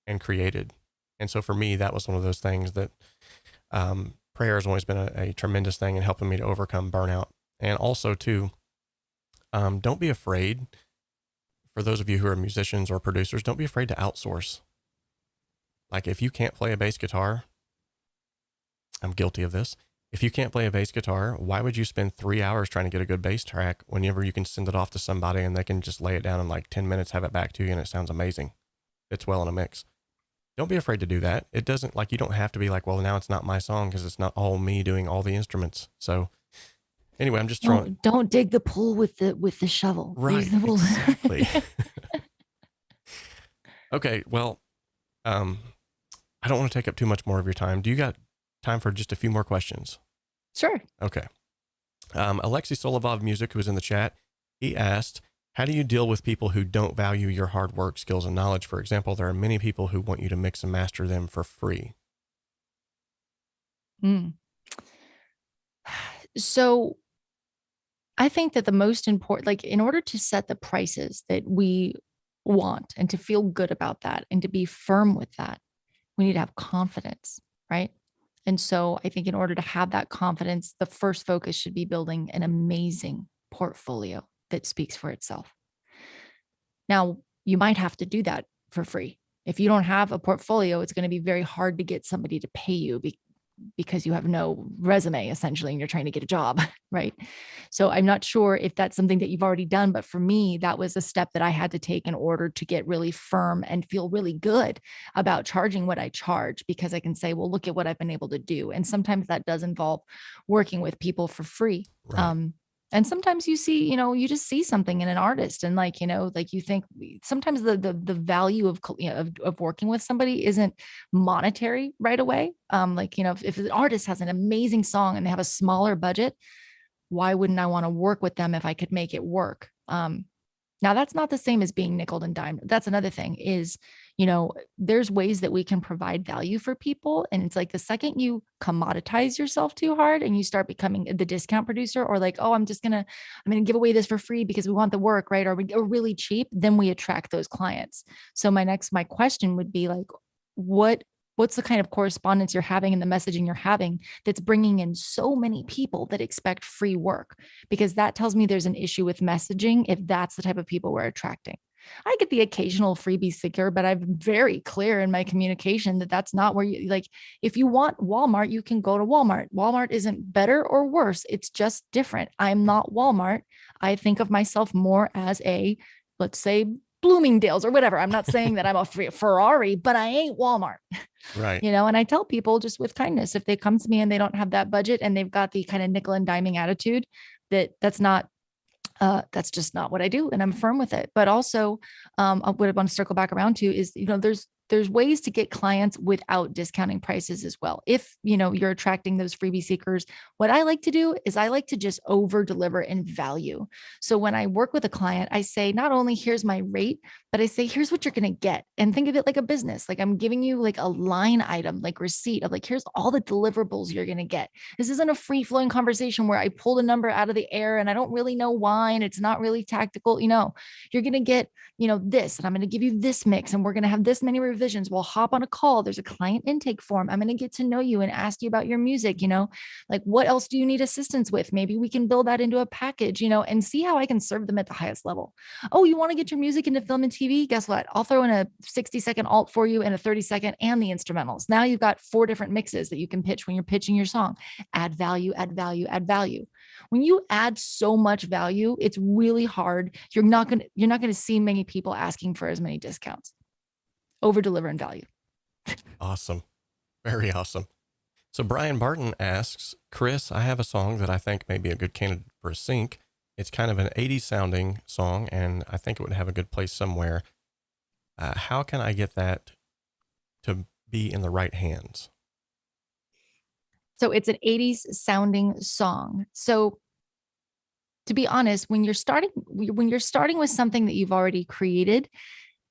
and created. And so for me, that was one of those things that prayer has always been a tremendous thing in helping me to overcome burnout. And also too, don't be afraid, for those of you who are musicians or producers, don't be afraid to outsource. Like if you can't play a bass guitar, I'm guilty of this. If you can't play a bass guitar, why would you spend 3 hours trying to get a good bass track whenever you can send it off to somebody and they can just lay it down in like 10 minutes, have it back to you, and it sounds amazing. It's well in a mix. Don't be afraid to do that. It doesn't, like, you don't have to be like, well, now it's not my song because it's not all me doing all the instruments. So anyway, I'm just throwing. Don't dig the pool with the shovel. Right. Exactly. Okay. Well, I don't want to take up too much more of your time. Do you got time for just a few more questions? Sure. Okay. 𝗬𝗟 𝗧𝗵𝗲 Music, who was in the chat, he asked, how do you deal with people who don't value your hard work, skills, and knowledge? For example, there are many people who want you to mix and master them for free. So I think that the most important, like in order to set the prices that we want and to feel good about that and to be firm with that, we need to have confidence, right? And so I think in order to have that confidence, the first focus should be building an amazing portfolio that speaks for itself. Now, you might have to do that for free. If you don't have a portfolio, it's going to be very hard to get somebody to pay you because you have no resume essentially, and you're trying to get a job, right? So I'm not sure if that's something that you've already done, but for me, that was a step that I had to take in order to get really firm and feel really good about charging what I charge, because I can say, well, look at what I've been able to do. And sometimes that does involve working with people for free. Right. And sometimes you see, you just see something in an artist and like you think sometimes the value of working with somebody isn't monetary right away. If an artist has an amazing song and they have a smaller budget, why wouldn't I want to work with them if I could make it work? Now that's not the same as being nickel and dimed. That's another thing is, there's ways that we can provide value for people. And it's like the second you commoditize yourself too hard and you start becoming the discount producer, or like, oh, I'm going to give away this for free because we want the work, right? Or we're really cheap, then we attract those clients. So my question would be like, what's the kind of correspondence you're having and the messaging you're having that's bringing in so many people that expect free work? Because that tells me there's an issue with messaging if that's the type of people we're attracting. I get the occasional freebie seeker, but I'm very clear in my communication that that's not where you like. If you want Walmart, you can go to Walmart. Walmart isn't better or worse. It's just different. I'm not Walmart. I think of myself more as a, let's say, Bloomingdale's or whatever. I'm not saying that I'm a Ferrari, but I ain't Walmart. Right. You know, and I tell people just with kindness, if they come to me and they don't have that budget and they've got the kind of nickel and diming attitude, that's just not what I do. And I'm firm with it. But also, what I want to circle back around to is, there's ways to get clients without discounting prices as well. If, you're attracting those freebie seekers, what I like to do is I like to just over deliver in value. So when I work with a client, I say, not only here's my rate, but I say, here's what you're going to get. And think of it like a business. Like I'm giving you like a line item, like receipt of like, here's all the deliverables you're going to get. This isn't a free flowing conversation where I pulled a number out of the air and I don't really know why. And it's not really tactical. You're going to get, this, and I'm going to give you this mix and we're going to have this many revisions. We'll hop on a call. There's a client intake form. I'm going to get to know you and ask you about your music, like what else do you need assistance with? Maybe we can build that into a package, and see how I can serve them at the highest level. Oh, you want to get your music into film and TV? Guess what? I'll throw in a 60-second alt for you and a 30-second and the instrumentals. Now you've got 4 different mixes that you can pitch when you're pitching your song. Add value, add value, add value. When you add so much value, it's really hard. You're not going to see many people asking for as many discounts. Over deliver in value. Awesome. Very awesome. So Brian Barton asks, Kris, I have a song that I think may be a good candidate for a sync. It's kind of an 80s sounding song, and I think it would have a good place somewhere. How can I get that to be in the right hands? So it's an 80s sounding song. So to be honest, when you're starting with something that you've already created,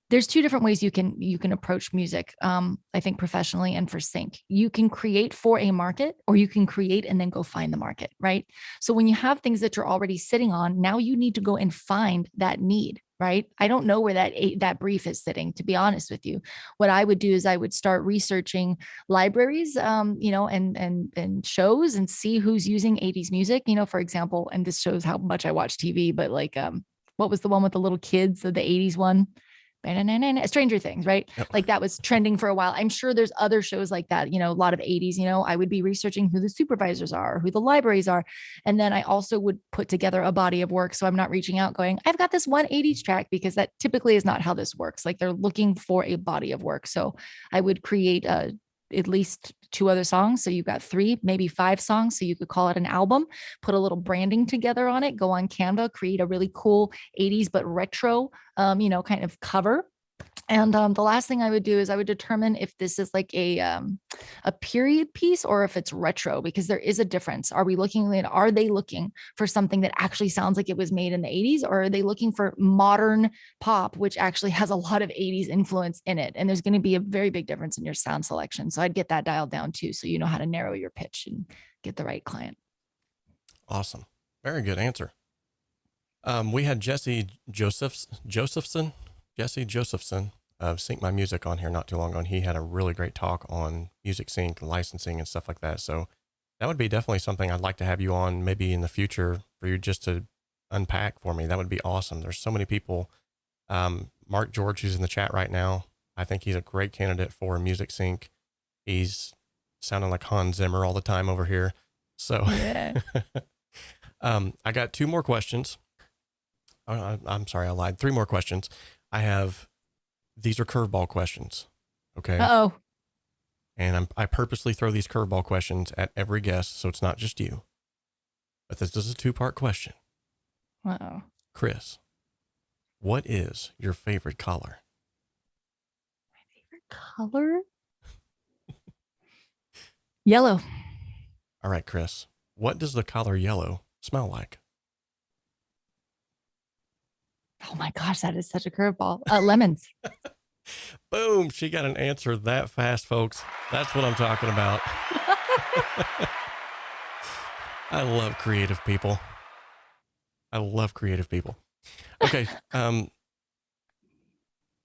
there's 2 different ways you can approach music. I think professionally and for sync. You can create for a market, or you can create and then go find the market, right? So when you have things that you're already sitting on, now you need to go and find that need, right? I don't know where that brief is sitting, to be honest with you. What I would do is I would start researching libraries, and shows and see who's using 80s music, for example, and this shows how much I watch TV, but like, what was the one with the little kids of the 80s one? Stranger Things, right? Yep. Like that was trending for a while. I'm sure there's other shows like that, a lot of 80s, I would be researching who the supervisors are, who the libraries are. And then I also would put together a body of work. So I'm not reaching out going, I've got this one 80s track, because that typically is not how this works. Like they're looking for a body of work. So I would create at least 2 other songs. So you've got 3, maybe 5 songs. So you could call it an album, put a little branding together on it, go on Canva, create a really cool 80s, but retro, kind of cover. And the last thing I would do is I would determine if this is like a period piece or if it's retro, because there is a difference. Are they looking for something that actually sounds like it was made in the 80s, or are they looking for modern pop, which actually has a lot of 80s influence in it? And there's going to be a very big difference in your sound selection. So I'd get that dialed down too, so you know how to narrow your pitch and get the right client. Awesome. Very good answer. We had Jesse Josephson of Sync My Music on here not too long ago, and he had a really great talk on music sync, licensing, and stuff like that. So that would be definitely something I'd like to have you on maybe in the future for you just to unpack for me. That would be awesome. There's so many people. Mark George, who's in the chat right now, I think he's a great candidate for music sync. He's sounding like Hans Zimmer all the time over here. So yeah. I got 2 more questions. I'm sorry, I lied. 3 more questions. These are curveball questions. Okay. Uh-oh. And I purposely throw these curveball questions at every guest, so it's not just you. But this is a 2-part question. Uh-oh. Kris, what is your favorite color? My favorite color? Yellow. All right, Kris, what does the color yellow smell like? Oh my gosh, that is such a curveball. Lemons. Boom. She got an answer that fast, folks. That's what I'm talking about. I love creative people. Okay.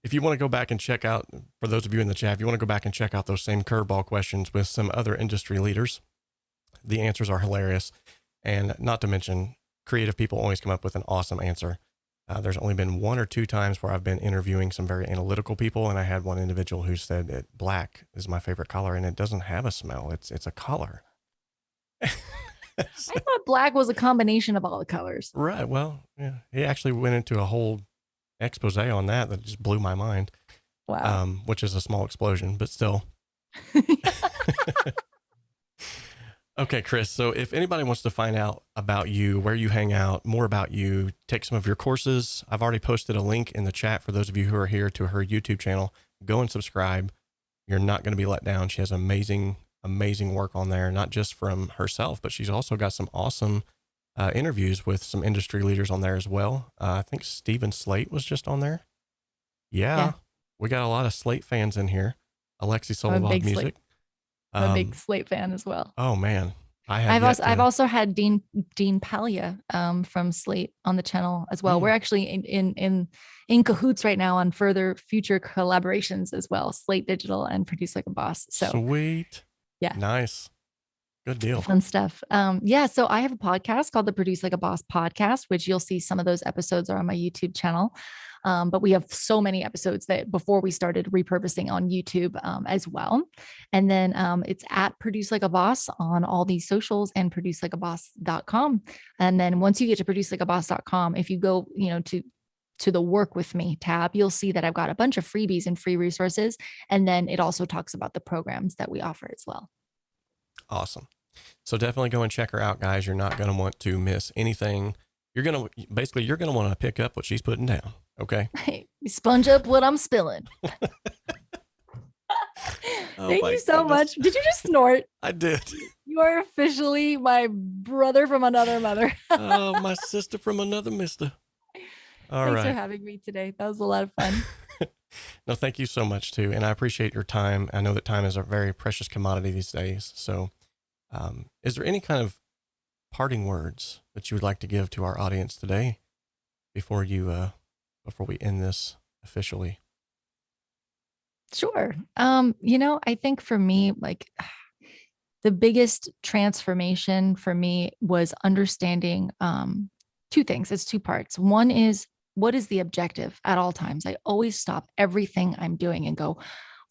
If you want to go back and check out, for those of you in the chat, if you want to go back and check out those same curveball questions with some other industry leaders, the answers are hilarious. And not to mention, creative people always come up with an awesome answer. There's only been 1 or 2 times where I've been interviewing some very analytical people, and I had one individual who said that black is my favorite color, and it doesn't have a smell. It's a color. I thought black was a combination of all the colors. Right. Well, yeah. He actually went into a whole expose on that just blew my mind. Wow. Which is a small explosion, but still. Okay, Kris. So if anybody wants to find out about you, where you hang out, more about you, take some of your courses, I've already posted a link in the chat for those of you who are here to her YouTube channel. Go and subscribe. You're not going to be let down. She has amazing work on there, not just from herself, but she's also got some awesome interviews with some industry leaders on there as well. I think Steven Slate was just on there. Yeah. We got a lot of Slate fans in here. 𝗬𝗓𝗂𝗏 music. I'm a big Slate fan as well. Oh man. I've also had 𝗍𝗵𝗲 from Slate on the channel as well. We're actually in cahoots right now on future collaborations as well. Slate Digital and Produce Like a Boss. So sweet. Yeah. Nice. Good deal. Fun stuff. So I have a podcast called the Produce Like a Boss podcast, which you'll see some of those episodes are on my YouTube channel. But we have so many episodes that before we started repurposing on YouTube as well. And then it's at Produce Like a Boss on all these socials and producelikeaboss.com. And then once you get to producelikeaboss.com, if you go, to the work with me tab, you'll see that I've got a bunch of freebies and free resources. And then it also talks about the programs that we offer as well. Awesome. So definitely go and check her out, guys. You're not going to want to miss anything. You're going to want to pick up what she's putting down. Okay. Hey, sponge up what I'm spilling. Thank you so much. Did you just snort? I did. You are officially my brother from another mother. Oh, my sister from another mister. Thanks for having me today. That was a lot of fun. No, thank you so much too. And I appreciate your time. I know that time is a very precious commodity these days. So is there any kind of parting words that you would like to give to our audience today before we end this officially? Sure. I think for me, the biggest transformation for me was understanding 2 things. It's 2 parts. One is, what is the objective at all times? I always stop everything I'm doing and go,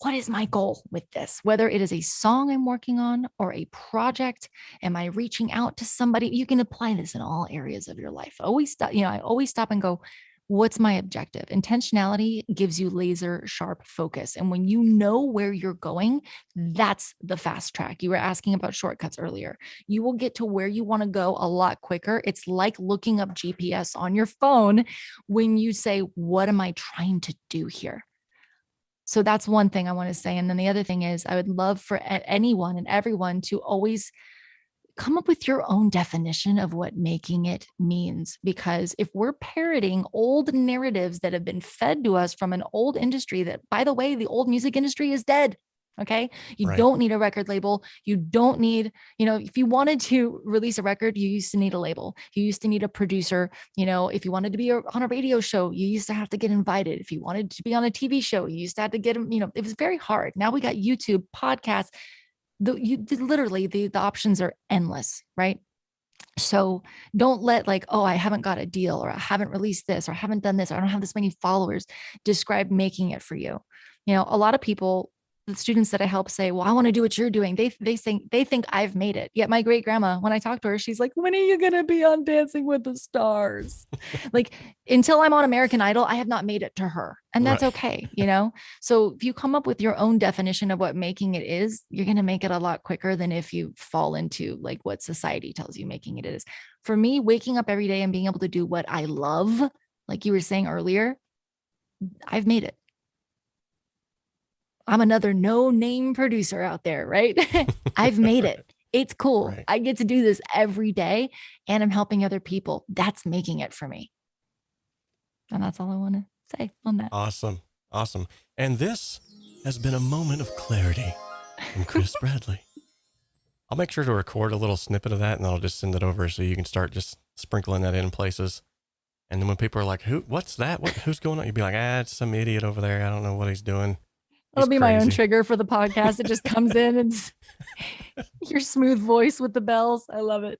what is my goal with this? Whether it is a song I'm working on or a project, am I reaching out to somebody? You can apply this in all areas of your life. I always stop and go, what's my objective? Intentionality gives you laser sharp focus. And when you know where you're going, that's the fast track. You were asking about shortcuts earlier. You will get to where you want to go a lot quicker. It's like looking up GPS on your phone when you say, what am I trying to do here? So that's one thing I want to say. And then the other thing is, I would love for anyone and everyone to always come up with your own definition of what making it means. Because if we're parroting old narratives that have been fed to us from an old industry that, by the way, the old music industry is dead. Okay. You don't need a record label. You don't need, if you wanted to release a record, you used to need a label. You used to need a producer. If you wanted to be on a radio show, you used to have to get invited. If you wanted to be on a TV show, you used to have to get them, it was very hard. Now we got YouTube, podcasts. The options are endless, right? So don't let I haven't got a deal, or I haven't released this, or I haven't done this, or I don't have this many followers describe making it for you. A lot of people, the students that I help say, well, I want to do what you're doing. They think I've made it. Yet my great grandma, when I talk to her, she's like, when are you going to be on Dancing with the Stars? Until I'm on American Idol, I have not made it to her. And that's okay. So if you come up with your own definition of what making it is, you're going to make it a lot quicker than if you fall into what society tells you making it is. For me, waking up every day and being able to do what I love, like you were saying earlier, I've made it. I'm another no-name producer out there, right? I've made it. It's cool. Right. I get to do this every day and I'm helping other people. That's making it for me. And that's all I want to say on that. Awesome. Awesome. And this has been a moment of clarity from Kris Bradley. I'll make sure to record a little snippet of that and I'll just send it over so you can start just sprinkling that in places. And then when people are like, what's that? Who's going on? You'd be like, it's some idiot over there. I don't know what he's doing. It'll be my own trigger for the podcast. It just comes in and your smooth voice with the bells. I love it.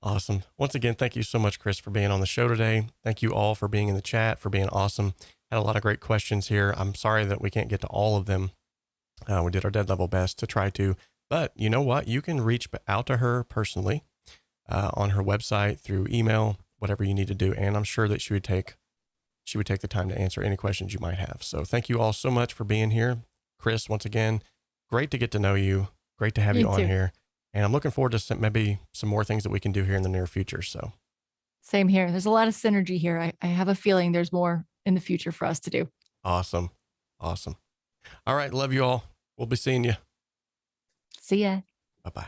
Awesome. Once again, thank you so much, Kris, for being on the show today. Thank you all for being in the chat, for being awesome. Had a lot of great questions here. I'm sorry that we can't get to all of them. We did our dead level best to try to, but you know what? You can reach out to her personally on her website, through email, whatever you need to do. And I'm sure that she would take the time to answer any questions you might have. So thank you all so much for being here. Kris, once again, great to get to know you. Great to have you on here. And I'm looking forward to maybe some more things that we can do here in the near future. So same here. There's a lot of synergy here. I have a feeling there's more in the future for us to do. Awesome. Awesome. All right. Love you all. We'll be seeing you. See ya. Bye-bye.